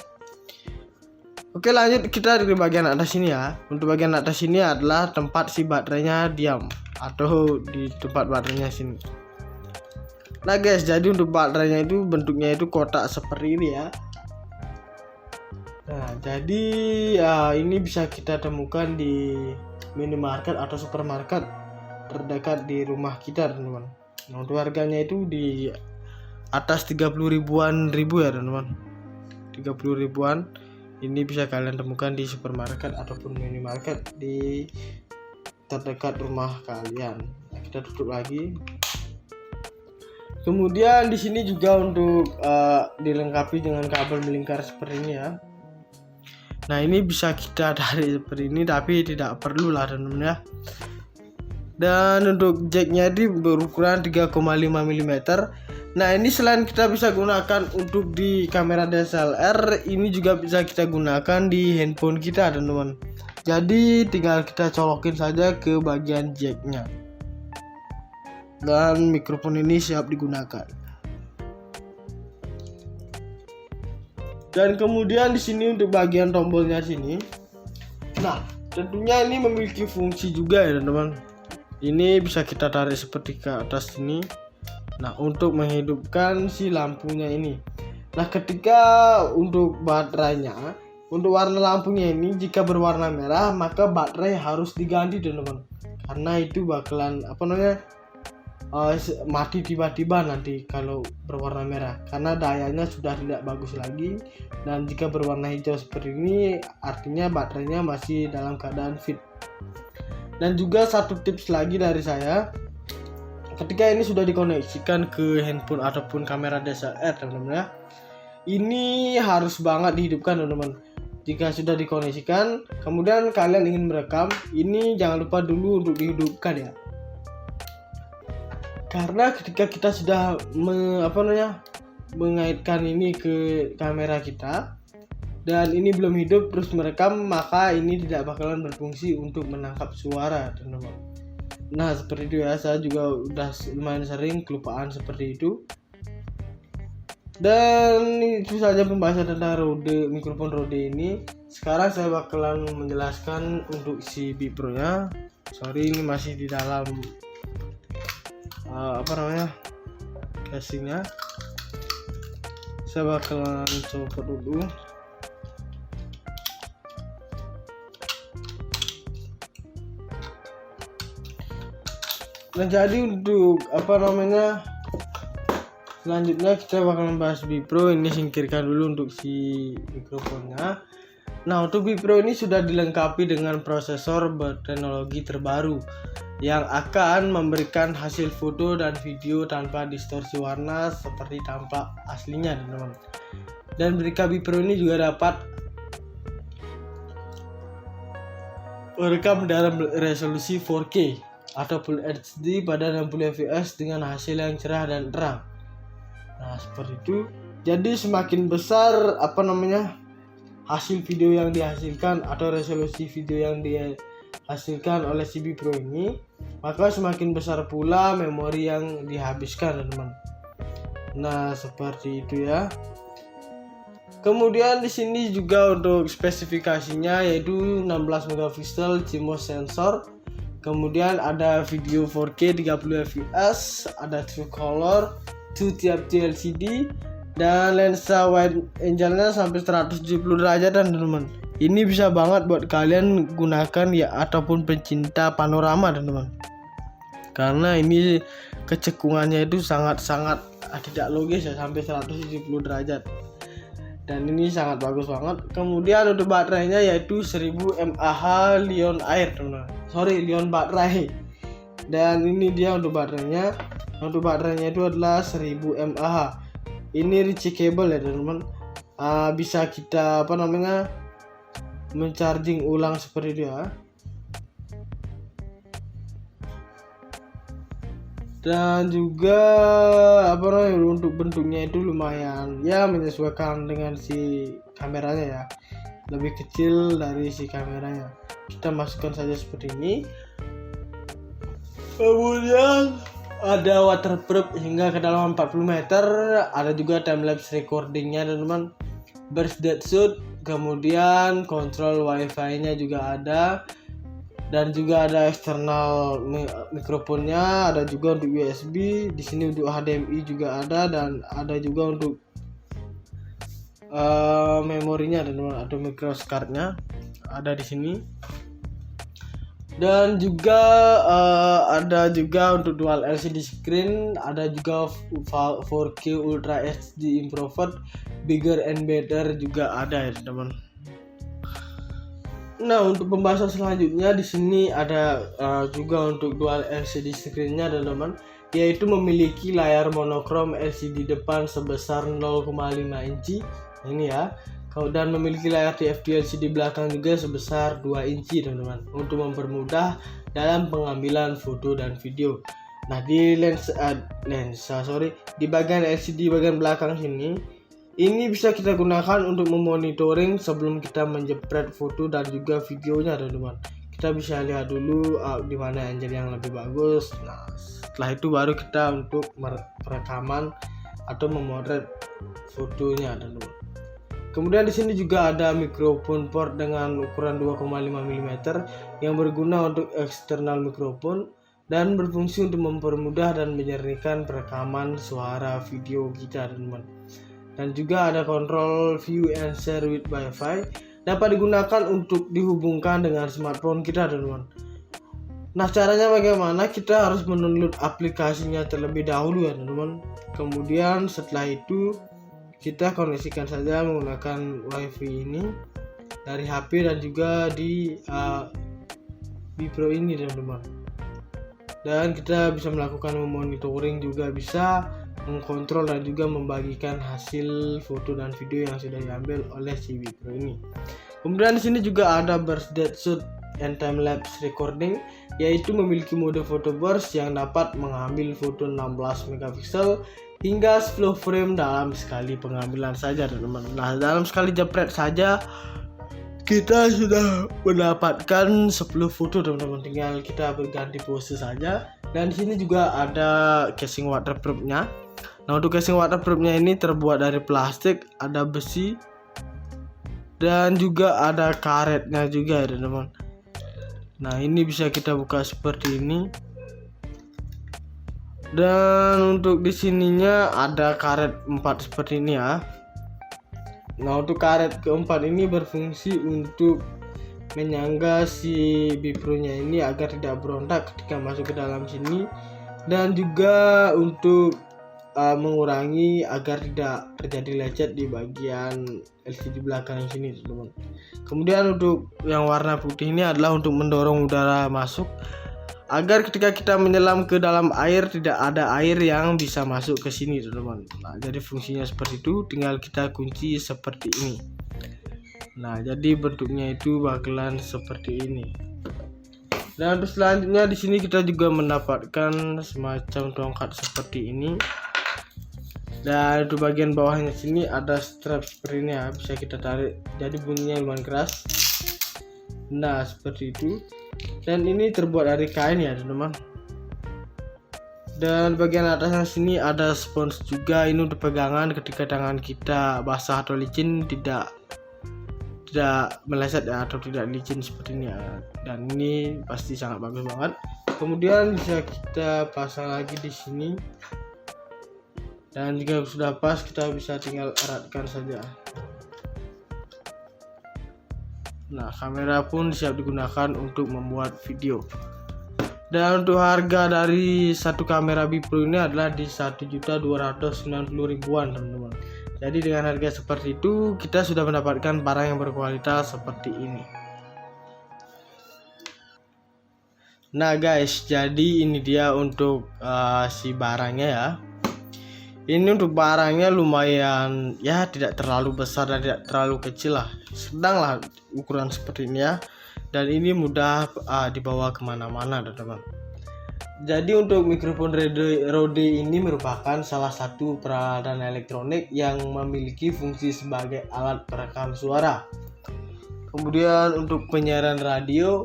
Oke, lanjut kita di bagian atas sini ya. Untuk bagian atas sini adalah tempat si baterainya diam atau di tempat baterainya sini. Nah guys, jadi untuk baterainya itu bentuknya itu kotak seperti ini ya. Nah, jadi ini bisa kita temukan di minimarket atau supermarket terdekat di rumah kita teman-teman. Nah, untuk harganya itu di atas 30 ribuan ya teman-teman. 30 ribuan. Ini bisa kalian temukan di supermarket ataupun minimarket di terdekat rumah kalian. Nah, kita tutup lagi. Kemudian di sini juga untuk dilengkapi dengan kabel melingkar seperti ini ya. Nah, ini bisa kita tarik seperti ini, tapi tidak perlu lah teman-teman ya. Dan untuk jacknya ini berukuran 3,5 mm. Nah, ini selain kita bisa gunakan untuk di kamera DSLR, ini juga bisa kita gunakan di handphone kita teman-teman. Jadi tinggal kita colokin saja ke bagian jacknya. Dan mikrofon ini siap digunakan. Dan kemudian di sini untuk bagian tombolnya sini. Nah, tentunya ini memiliki fungsi juga ya teman-teman. Ini bisa kita tarik seperti ke atas sini. Nah, untuk menghidupkan si lampunya ini. Nah, ketika untuk baterainya, untuk warna lampunya ini jika berwarna merah maka baterai harus diganti teman-teman, karena itu bakalan mati tiba-tiba nanti kalau berwarna merah, karena dayanya sudah tidak bagus lagi. Dan jika berwarna hijau seperti ini artinya baterainya masih dalam keadaan fit. Dan juga satu tips lagi dari saya, ketika ini sudah dikoneksikan ke handphone ataupun kamera DSLR teman-teman ya, ini harus banget dihidupkan teman-teman. Jika sudah dikoneksikan kemudian kalian ingin merekam, ini jangan lupa dulu untuk dihidupkan ya, karena ketika kita sudah mengaitkan ini ke kamera kita dan ini belum hidup terus merekam, maka ini tidak bakalan berfungsi untuk menangkap suara teman-teman. Nah, seperti itu ya, saya juga udah lumayan sering kelupaan seperti itu. Dan itu saja pembahasan tentang mikrofon Rode ini. Sekarang saya bakalan menjelaskan untuk si Bipro nya. Sorry, ini masih di dalam casingnya. Saya bakalan coba dulu. Nah, jadi untuk selanjutnya kita bakal membahas Bipro. Ini singkirkan dulu untuk si mikrofonnya. Nah, untuk Bipro ini sudah dilengkapi dengan prosesor berteknologi terbaru yang akan memberikan hasil foto dan video tanpa distorsi warna seperti tampak aslinya teman-teman. Dan berika Bipro ini juga dapat merekam dalam resolusi 4K atau Full HD pada 60 fps dengan hasil yang cerah dan terang. Nah, seperti itu. Jadi semakin besar hasil video yang dihasilkan atau resolusi video yang dihasilkan oleh si Bipro ini, maka semakin besar pula memori yang dihabiskan teman-teman. Nah, seperti itu ya. Kemudian di sini juga untuk spesifikasinya yaitu 16 megapiksel CMOS sensor. Kemudian ada video 4K 30 fps, ada true color, 2 TFT LCD, dan lensa wide angle-nya sampai 170 derajat teman-teman. Ini bisa banget buat kalian gunakan ya ataupun pencinta panorama teman-teman, karena ini kecekungannya itu sangat-sangat tidak logis ya, sampai 170 derajat, dan ini sangat bagus banget. Kemudian untuk baterainya yaitu 1000 mAh Lion Air teman-teman, Lion baterai. Dan ini dia untuk baterainya. Untuk baterainya itu adalah 1000 mAh. Ini rechargeable ya teman-teman. Bisa kita mencharging ulang seperti itu ya. Dan juga untuk bentuknya itu lumayan ya, menyesuaikan dengan si kameranya ya, lebih kecil dari si kameranya. Kita masukkan saja seperti ini. Kemudian ada waterproof hingga kedalaman 40 meter, ada juga timelapse recordingnya teman-teman, burst dead shoot, kemudian kontrol wifi nya juga ada, dan juga ada eksternal mikrofonnya, ada juga untuk USB, di sini untuk HDMI juga ada, dan ada juga untuk memorinya teman-teman atau microscardnya ada di sini. Dan juga ada juga untuk dual LCD screen, ada juga 4K Ultra HD Improved, bigger and better juga ada ya teman. Nah, untuk pembahasan selanjutnya di sini ada juga untuk dual LCD screen-nya teman-teman, yaitu memiliki layar monokrom LCD depan sebesar 0,5 inci ini ya. Dan memiliki layar TFT LCD belakang juga sebesar 2 inci teman-teman, untuk mempermudah dalam pengambilan foto dan video. Nah, di di bagian LCD bagian belakang sini, ini bisa kita gunakan untuk memonitoring sebelum kita menjepret foto dan juga videonya teman-teman. Kita bisa lihat dulu di mana angle yang lebih bagus. Nah, setelah itu baru kita untuk perekaman atau memotret fotonya teman-teman. Kemudian di sini juga ada mikrofon port dengan ukuran 2,5 mm yang berguna untuk eksternal mikrofon dan berfungsi untuk mempermudah dan menyernihkan perekaman suara video kita teman-teman. dan juga ada kontrol view and share with Wi-Fi. Dapat digunakan untuk dihubungkan dengan smartphone kita, teman-teman. Nah, caranya bagaimana? Kita harus mendownload aplikasinya terlebih dahulu ya, teman-teman. Kemudian setelah itu kita koneksikan saja menggunakan WiFi ini dari HP dan juga di Bipro ini, teman-teman. Dan kita bisa melakukan monitoring, juga bisa mengkontrol dan juga membagikan hasil foto dan video yang sudah diambil oleh si Bipro ini. Kemudian di sini juga ada burst depth shoot and time lapse recording, yaitu memiliki mode photo burst yang dapat mengambil foto 16 megapiksel hingga 10 frame dalam sekali pengambilan saja, teman-teman. Nah, dalam sekali jepret saja kita sudah mendapatkan 10 foto, teman-teman. Tinggal kita berganti pose saja. Dan di sini juga ada casing waterproofnya. Nah, untuk casing waterproofnya ini terbuat dari plastik, ada besi, dan juga ada karetnya juga ya, teman-teman. Nah, ini bisa kita buka seperti ini. Dan untuk di sininya ada karet 4 seperti ini ya. Nah, untuk karet keempat ini berfungsi untuk menyangga si Bipro-nya ini agar tidak berontak ketika masuk ke dalam sini, dan juga untuk mengurangi agar tidak terjadi lecet di bagian LCD belakang sini, teman-teman. Kemudian untuk yang warna putih ini adalah untuk mendorong udara masuk agar ketika kita menyelam ke dalam air tidak ada air yang bisa masuk ke sini, teman-teman. Nah, jadi fungsinya seperti itu, tinggal kita kunci seperti ini. Nah, jadi bentuknya itu bakalan seperti ini. Dan untuk selanjutnya di sini kita juga mendapatkan semacam tongkat seperti ini. Dan di bagian bawahnya sini ada strap seperti ini ya, bisa kita tarik. Jadi bunyinya lumayan keras. Nah, seperti itu. Dan ini terbuat dari kain ya, teman-teman. Dan bagian atasnya sini ada spons juga. Ini untuk pegangan ketika tangan kita basah atau licin tidak meleset ya, atau tidak licin seperti ini ya. Dan ini pasti sangat bagus banget. Kemudian bisa kita pasang lagi di sini. Dan jika sudah pas, kita bisa tinggal eratkan saja. Nah, kamera pun siap digunakan untuk membuat video. Dan untuk harga dari satu kamera Bipro ini adalah di 1.290.000-an, teman-teman. Jadi dengan harga seperti itu kita sudah mendapatkan barang yang berkualitas seperti ini. Nah guys, jadi ini dia untuk si barangnya ya. Ini untuk barangnya lumayan ya, tidak terlalu besar dan tidak terlalu kecil lah, sedang lah ukuran seperti ini ya. Dan ini mudah dibawa kemana-mana, teman-teman. Jadi untuk mikrofon Rode ini merupakan salah satu peralatan elektronik yang memiliki fungsi sebagai alat perekam suara. Kemudian untuk penyiaran radio,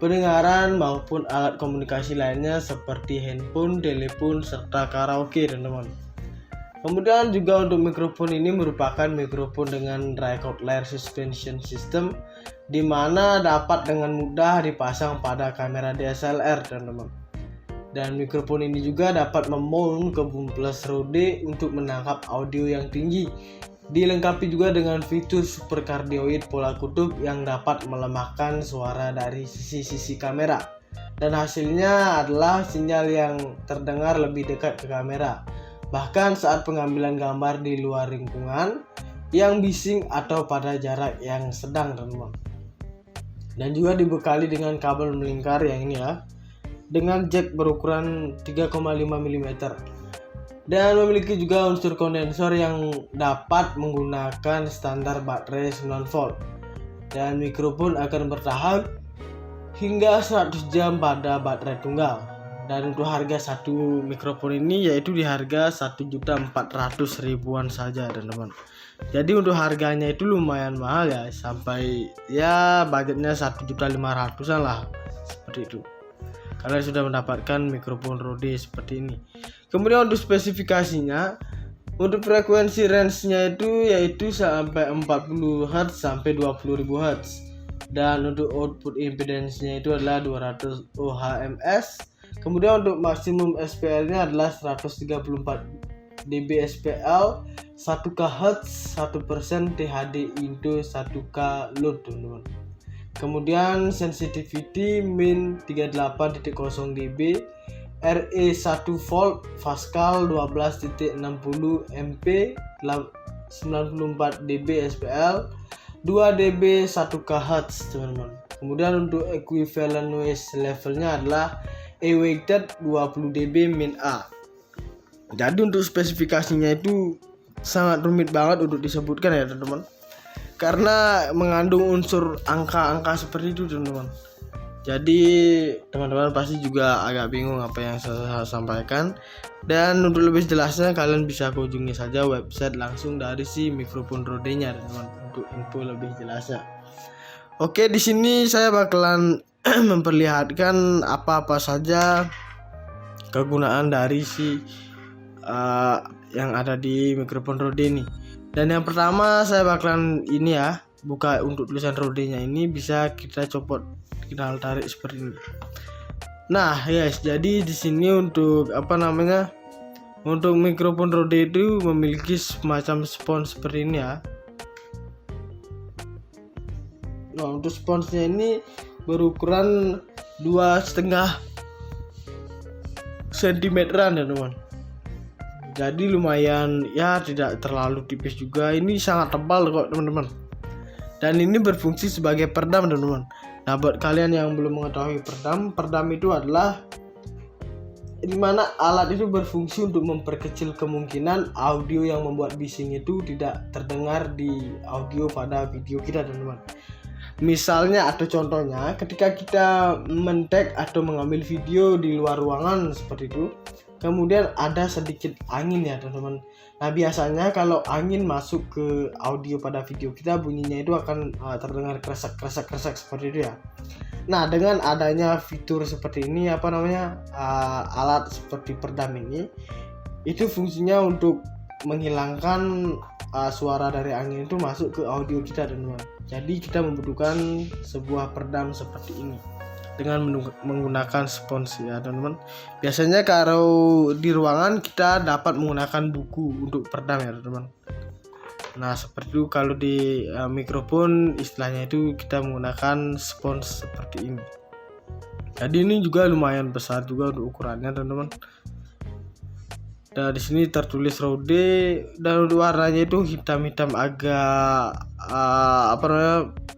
pendengaran maupun alat komunikasi lainnya seperti handphone, telepon, serta karaoke, teman-teman. Kemudian juga untuk mikrofon ini merupakan mikrofon dengan record layer suspension system, di mana dapat dengan mudah dipasang pada kamera DSLR, teman-teman. Dan mikrofon ini juga dapat memount ke boom plus Rode untuk menangkap audio yang tinggi. Dilengkapi juga dengan fitur super cardioid pola kutub yang dapat melemahkan suara dari sisi-sisi kamera. Dan hasilnya adalah sinyal yang terdengar lebih dekat ke kamera, bahkan saat pengambilan gambar di luar lingkungan yang bising atau pada jarak yang sedang, teman-teman. Dan juga dibekali dengan kabel melingkar yang ini ya, dengan jack berukuran 3,5 mm. Dan memiliki juga unsur kondensor yang dapat menggunakan standar baterai 9 volt. Dan mikrofon akan bertahan hingga 100 jam pada baterai tunggal. Dan untuk harga satu mikrofon ini yaitu di harga 1.400.000-an saja, teman-teman. Jadi untuk harganya itu lumayan mahal ya, sampai ya budgetnya 1.500.000-an lah, seperti itu. Kalian sudah mendapatkan mikrofon Rode seperti ini. Kemudian untuk spesifikasinya, untuk frekuensi range-nya itu yaitu sampai 40 Hz sampai 20.000 Hz. Dan untuk output impedance-nya itu adalah 200 ohms. Kemudian untuk maksimum SPL-nya adalah 134 dB SPL 1K Hz 1% THD into 1K load teman-teman. Kemudian sensitivity min 38.0 dB, RE 1 volt, Pascal 12.60 MP, 94 dB SPL, 2 dB 1K Hz teman-teman. Kemudian untuk equivalent noise levelnya adalah E-weighted 20 dB min A. Jadi untuk spesifikasinya itu sangat rumit banget untuk disebutkan ya teman-teman, karena mengandung unsur angka-angka seperti itu teman-teman. Jadi teman-teman pasti juga agak bingung apa yang saya sampaikan. Dan untuk lebih jelasnya kalian bisa kunjungi saja website langsung dari si mikrofon Rode-nya teman-teman untuk info lebih jelasnya. Oke, di sini saya bakalan memperlihatkan apa-apa saja kegunaan dari si yang ada di mikrofon Rode ini. Dan yang pertama saya bakalan ini ya, buka untuk tulisan Rode-nya ini, bisa kita copot, kita tarik seperti ini. Nah, guys, jadi di sini untuk untuk mikrofon Rode itu memiliki semacam spons seperti ini ya. Nah, untuk sponsnya ini berukuran 2,5 cm ya teman. Jadi lumayan ya, tidak terlalu tipis juga. Ini sangat tebal kok teman-teman. Dan ini berfungsi sebagai peredam teman-teman. Nah, buat kalian yang belum mengetahui peredam itu adalah dimana alat itu berfungsi untuk memperkecil kemungkinan audio yang membuat bising itu tidak terdengar di audio pada video kita teman-teman. Misalnya atau contohnya ketika kita men-tag atau mengambil video di luar ruangan seperti itu, kemudian ada sedikit angin ya teman-teman. Nah, biasanya kalau angin masuk ke audio pada video kita, bunyinya itu akan terdengar kresek seperti itu ya. Nah, dengan adanya fitur seperti ini alat seperti peredam ini, itu fungsinya untuk menghilangkan suara dari angin itu masuk ke audio kita teman-teman. Jadi kita membutuhkan sebuah peredam seperti ini dengan menggunakan spons ya teman-teman. Biasanya kalau di ruangan kita dapat menggunakan buku untuk peredam ya teman-teman. Nah, seperti itu. Kalau di mikrofon istilahnya itu kita menggunakan spons seperti ini. Jadi ini juga lumayan besar juga untuk ukurannya teman-teman. Dan di sini tertulis Rode, dan untuk warnanya itu hitam-hitam agak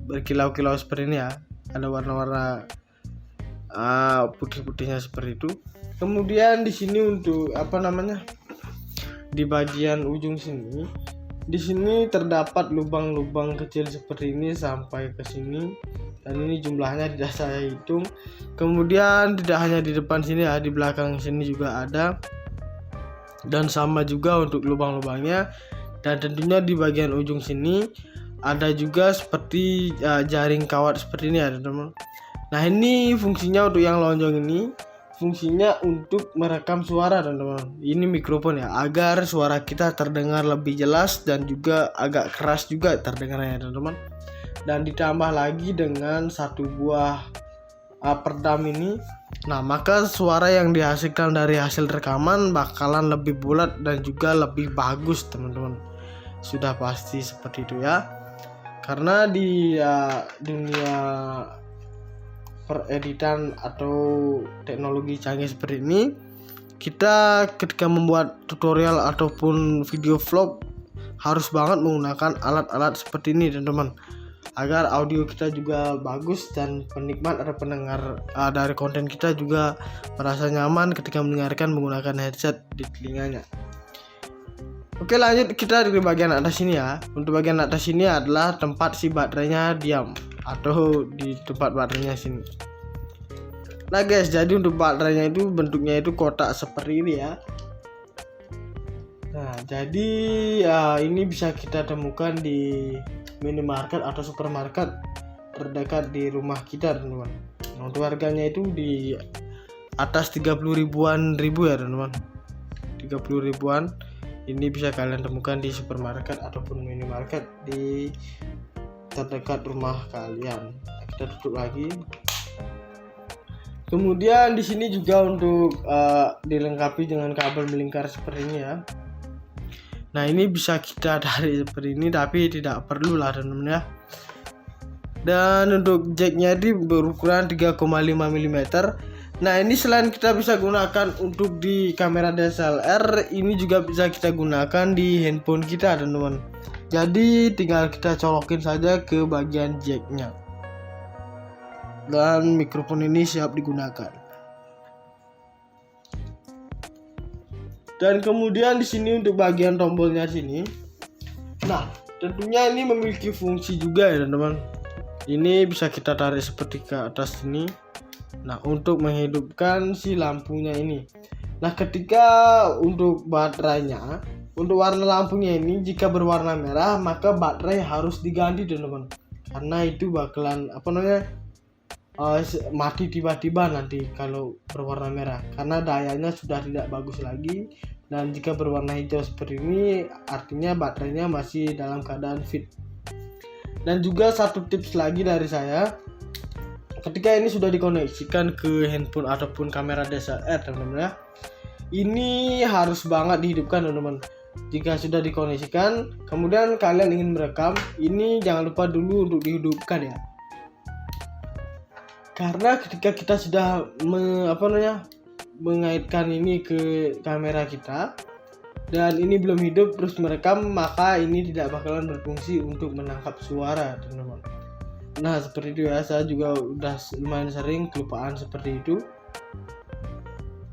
berkilau-kilau seperti ini ya. Ada warna-warna putih-putihnya seperti itu. Kemudian di sini untuk di bagian ujung sini, di sini terdapat lubang-lubang kecil seperti ini sampai ke sini, dan ini jumlahnya tidak saya hitung. Kemudian tidak hanya di depan sini ya, di belakang sini juga ada, dan sama juga untuk lubang-lubangnya. Dan tentunya di bagian ujung sini ada juga seperti jaring kawat seperti ini ya teman-teman. Nah, ini fungsinya untuk yang lonjong ini, fungsinya untuk merekam suara teman-teman. Ini mikrofon ya, agar suara kita terdengar lebih jelas dan juga agak keras juga terdengarnya teman-teman. Dan ditambah lagi dengan satu buah peredam ini, nah maka suara yang dihasilkan dari hasil rekaman bakalan lebih bulat dan juga lebih bagus teman-teman. Sudah pasti seperti itu ya, karena di dunia pereditan atau teknologi canggih seperti ini, kita ketika membuat tutorial ataupun video vlog harus banget menggunakan alat-alat seperti ini teman-teman, agar audio kita juga bagus dan penikmat atau pendengar dari konten kita juga merasa nyaman ketika mendengarkan menggunakan headset di telinganya. Oke, lanjut kita di bagian atas sini ya. Untuk bagian atas sini adalah tempat si baterainya diam, atau di tempat baterainya sini. Nah guys, jadi untuk baterainya itu bentuknya itu kotak seperti ini ya. Nah, jadi ini bisa kita temukan di minimarket atau supermarket terdekat di rumah kita teman-teman. Nah, untuk harganya itu di atas 30 ribuan ya teman-teman. 30 ribuan. Ini bisa kalian temukan di supermarket ataupun minimarket di terdekat rumah kalian. Nah, kita tutup lagi. Kemudian di sini juga untuk dilengkapi dengan kabel melingkar seperti ini ya. Nah ini bisa kita tarik seperti ini, tapi tidak perlu lah teman-teman ya. Dan untuk jacknya ini berukuran 3,5 mm. Nah ini selain kita bisa gunakan untuk di kamera DSLR, ini juga bisa kita gunakan di handphone kita teman-teman. Jadi tinggal kita colokin saja ke bagian jacknya, dan mikrofon ini siap digunakan. Dan kemudian di sini untuk bagian tombolnya sini, nah tentunya ini memiliki fungsi juga ya teman-teman. Ini bisa kita tarik seperti ke atas sini. Nah untuk menghidupkan si lampunya ini. Nah ketika untuk baterainya, untuk warna lampunya ini jika berwarna merah, maka baterai harus diganti teman-teman, karena itu bakalan mati tiba-tiba nanti kalau berwarna merah, karena dayanya sudah tidak bagus lagi. Dan jika berwarna hijau seperti ini, artinya baterainya masih dalam keadaan fit. Dan juga satu tips lagi dari saya, ketika ini sudah dikoneksikan ke handphone ataupun kamera DSLR teman-teman ya, ini harus banget dihidupkan teman-teman. Jika sudah dikoneksikan, kemudian kalian ingin merekam, ini jangan lupa dulu untuk dihidupkan ya. Karena ketika kita sudah mengaitkan ini ke kamera kita dan ini belum hidup terus merekam, maka ini tidak bakalan berfungsi untuk menangkap suara teman-teman. Nah seperti itu ya, saya juga udah lumayan sering kelupaan seperti itu.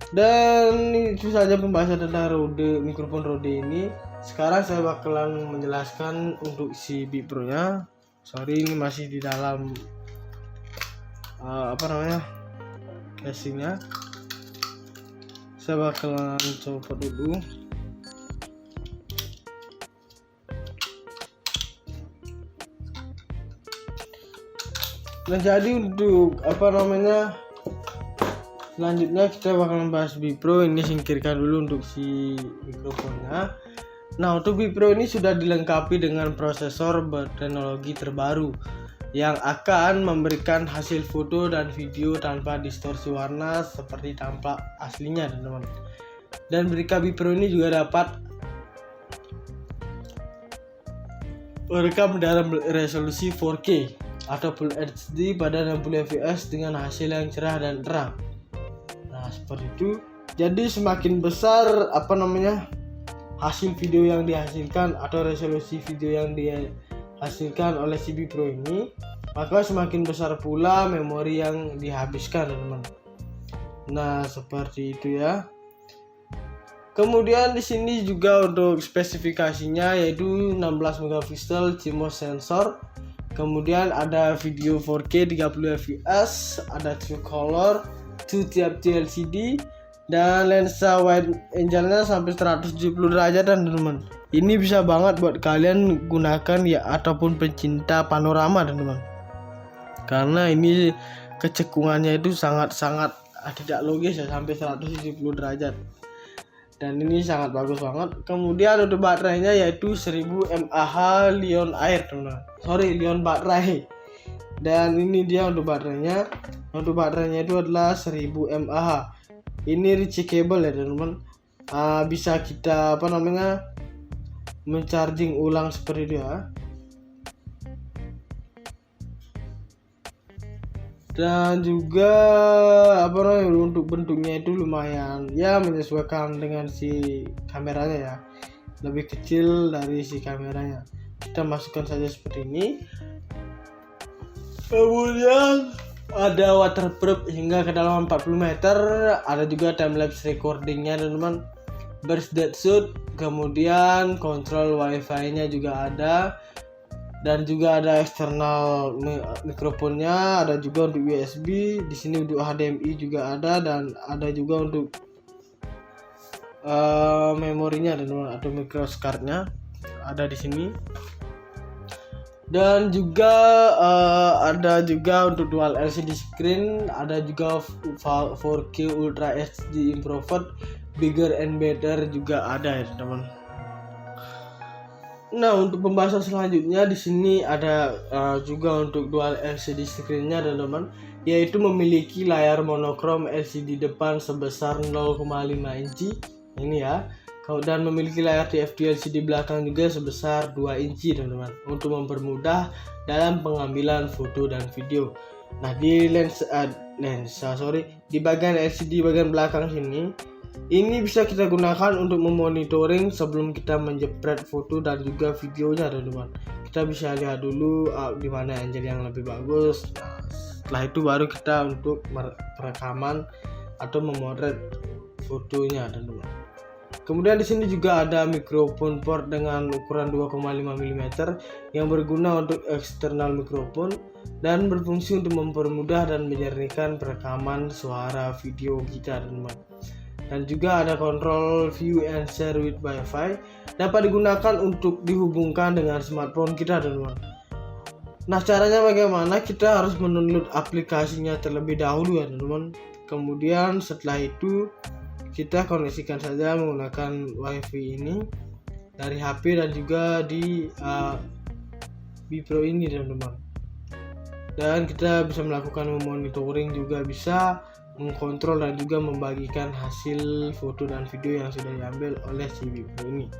Dan itu saja pembahasan tentang mikrofon Rode ini. Sekarang saya bakalan menjelaskan untuk si Beat Pro nya. Sorry ini masih di dalam casingnya. Saya bakalan coba dulu. Nah jadi untuk selanjutnya kita bakalan bahas Beat Pro. Ini singkirkan dulu untuk si mikrofonnya. Nah untuk Beat Pro ini sudah dilengkapi dengan prosesor berteknologi terbaru yang akan memberikan hasil foto dan video tanpa distorsi warna seperti tampak aslinya teman-teman. Dan Beat Pro ini juga dapat merekam dalam resolusi 4K atau Full HD pada 60 fps dengan hasil yang cerah dan terang. Nah seperti itu. Jadi semakin besar hasil video yang dihasilkan atau resolusi video yang dihasilkan oleh si Beat Pro ini, maka semakin besar pula memori yang dihabiskan teman-teman. Nah seperti itu ya. Kemudian di sini juga untuk spesifikasinya yaitu 16 megapiksel CMOS sensor. Kemudian ada video 4K 30 fps, ada true color, 2 TFT LCD, dan lensa wide angle-nya sampai 170 derajat teman-teman. Ini bisa banget buat kalian gunakan ya ataupun pencinta panorama teman-teman. Karena ini kecekungannya itu sangat-sangat tidak logis ya, sampai 170 derajat. Dan ini sangat bagus banget. Kemudian untuk baterainya yaitu 1000 mAh Lion Air teman-teman. Lion baterai. Dan ini dia untuk baterainya. Untuk baterainya itu adalah 1000 mAh. Ini rechargeable ya teman-teman. Bisa kita mencharging ulang seperti itu ya. Dan juga untuk bentuknya itu lumayan ya, menyesuaikan dengan si kameranya ya, lebih kecil dari si kameranya. Kita masukkan saja seperti ini. Kemudian ada waterproof hingga ke dalam 40 meter. Ada juga timelapse recordingnya teman-teman, burst dead shoot. Kemudian kontrol wifi nya juga ada. Dan juga ada eksternal mikrofonnya, ada juga untuk USB, di sini untuk HDMI juga ada, dan ada juga untuk memorinya teman-teman atau microscardnya ada di sini. Dan juga ada juga untuk dual LCD screen, ada juga 4K Ultra HD Improved, bigger and better juga ada ya teman-teman. Nah untuk pembahasan selanjutnya di sini ada juga untuk dual LCD screen-nya teman-teman, yaitu memiliki layar monokrom LCD depan sebesar 0,5 inci ini ya. Dan memiliki layar TFT LCD belakang juga sebesar 2 inci teman-teman, untuk mempermudah dalam pengambilan foto dan video. Nah, di di bagian LCD bagian belakang sini, ini bisa kita gunakan untuk memonitoring sebelum kita menjepret foto dan juga videonya teman-teman. Kita bisa lihat dulu di mana angle yang lebih bagus. Nah, setelah itu baru kita untuk perekaman atau memotret fotonya teman-teman. Kemudian di sini juga ada mikrofon port dengan ukuran 2,5 mm yang berguna untuk eksternal mikrofon dan berfungsi untuk mempermudah dan menyernihkan perekaman suara video kita teman-teman. Dan juga ada kontrol view and share with Wi-Fi, dapat digunakan untuk dihubungkan dengan smartphone kita teman-teman. Nah, caranya bagaimana? Kita harus mendownload aplikasinya terlebih dahulu ya teman-teman. Kemudian setelah itu kita koneksikan saja menggunakan WiFi ini dari HP dan juga di Bipro ini teman-teman. Dan kita bisa melakukan monitoring, juga bisa mengkontrol dan juga membagikan hasil foto dan video yang sudah diambil oleh si Bipro ini.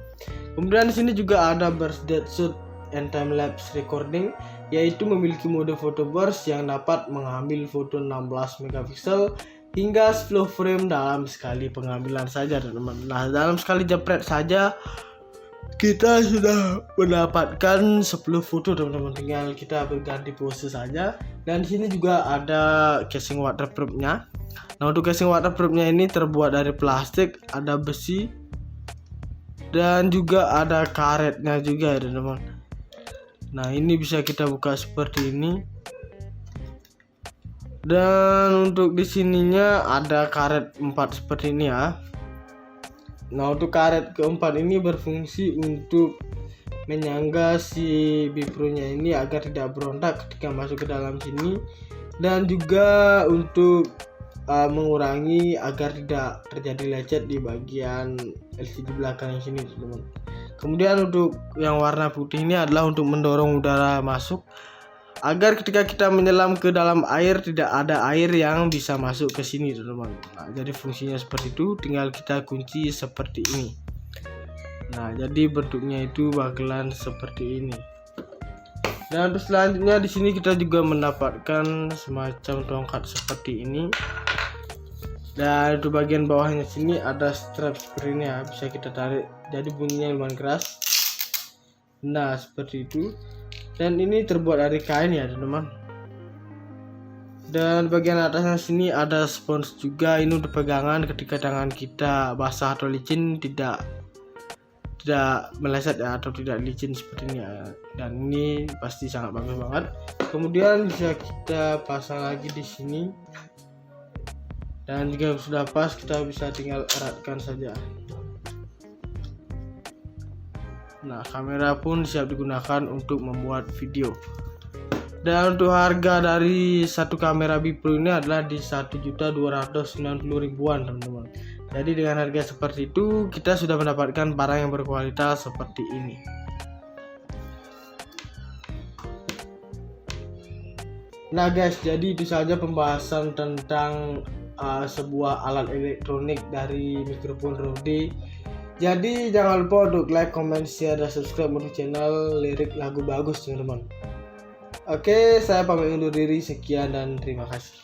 Kemudian di sini juga ada burst depth shoot and time lapse recording, yaitu memiliki mode photo burst yang dapat mengambil foto 16 megapiksel hingga 10 frame dalam sekali pengambilan saja teman-teman. Nah, dalam sekali jepret saja kita sudah mendapatkan 10 foto teman-teman, tinggal kita berganti pose saja. Dan di sini juga ada casing waterproofnya. Nah, untuk casing waterproofnya ini terbuat dari plastik, ada besi dan juga ada karetnya juga ya teman-teman. Nah, ini bisa kita buka seperti ini. Dan untuk di sininya ada karet 4 seperti ini ya. Nah, untuk karet keempat ini berfungsi untuk menyangga si Bipro-nya ini agar tidak berontak ketika masuk ke dalam sini, dan juga untuk mengurangi agar tidak terjadi lecet di bagian LCD belakang yang sini teman-teman. Kemudian untuk yang warna putih ini adalah untuk mendorong udara masuk, agar ketika kita menyelam ke dalam air tidak ada air yang bisa masuk ke sini teman-teman. Nah, jadi fungsinya seperti itu, tinggal kita kunci seperti ini. Nah, jadi bentuknya itu bakalan seperti ini. Dan untuk selanjutnya di sini kita juga mendapatkan semacam tongkat seperti ini. Dan untuk bagian bawahnya sini ada strap seperti ini ya, bisa kita tarik. Jadi bunyinya lumayan keras. Nah, seperti itu. Dan ini terbuat dari kain ya teman-teman. Dan bagian atasnya sini ada spons juga, ini untuk pegangan ketika tangan kita basah atau licin tidak meleset ya, atau tidak licin seperti ini ya. Dan ini pasti sangat bagus banget. Kemudian bisa kita pasang lagi di sini. Dan jika sudah pas, kita bisa tinggal eratkan saja. Nah, kamera pun siap digunakan untuk membuat video. Dan untuk harga dari satu kamera Bipro ini adalah di 1.290.000-an teman-teman. Jadi dengan harga seperti itu kita sudah mendapatkan barang yang berkualitas seperti ini. Nah guys, jadi itu saja pembahasan tentang sebuah alat elektronik dari mikrofon Rode. Jadi jangan lupa untuk like, comment, share, dan subscribe untuk channel Lirik Lagu Bagus teman-teman. Oke, saya pamit undur diri. Sekian dan terima kasih.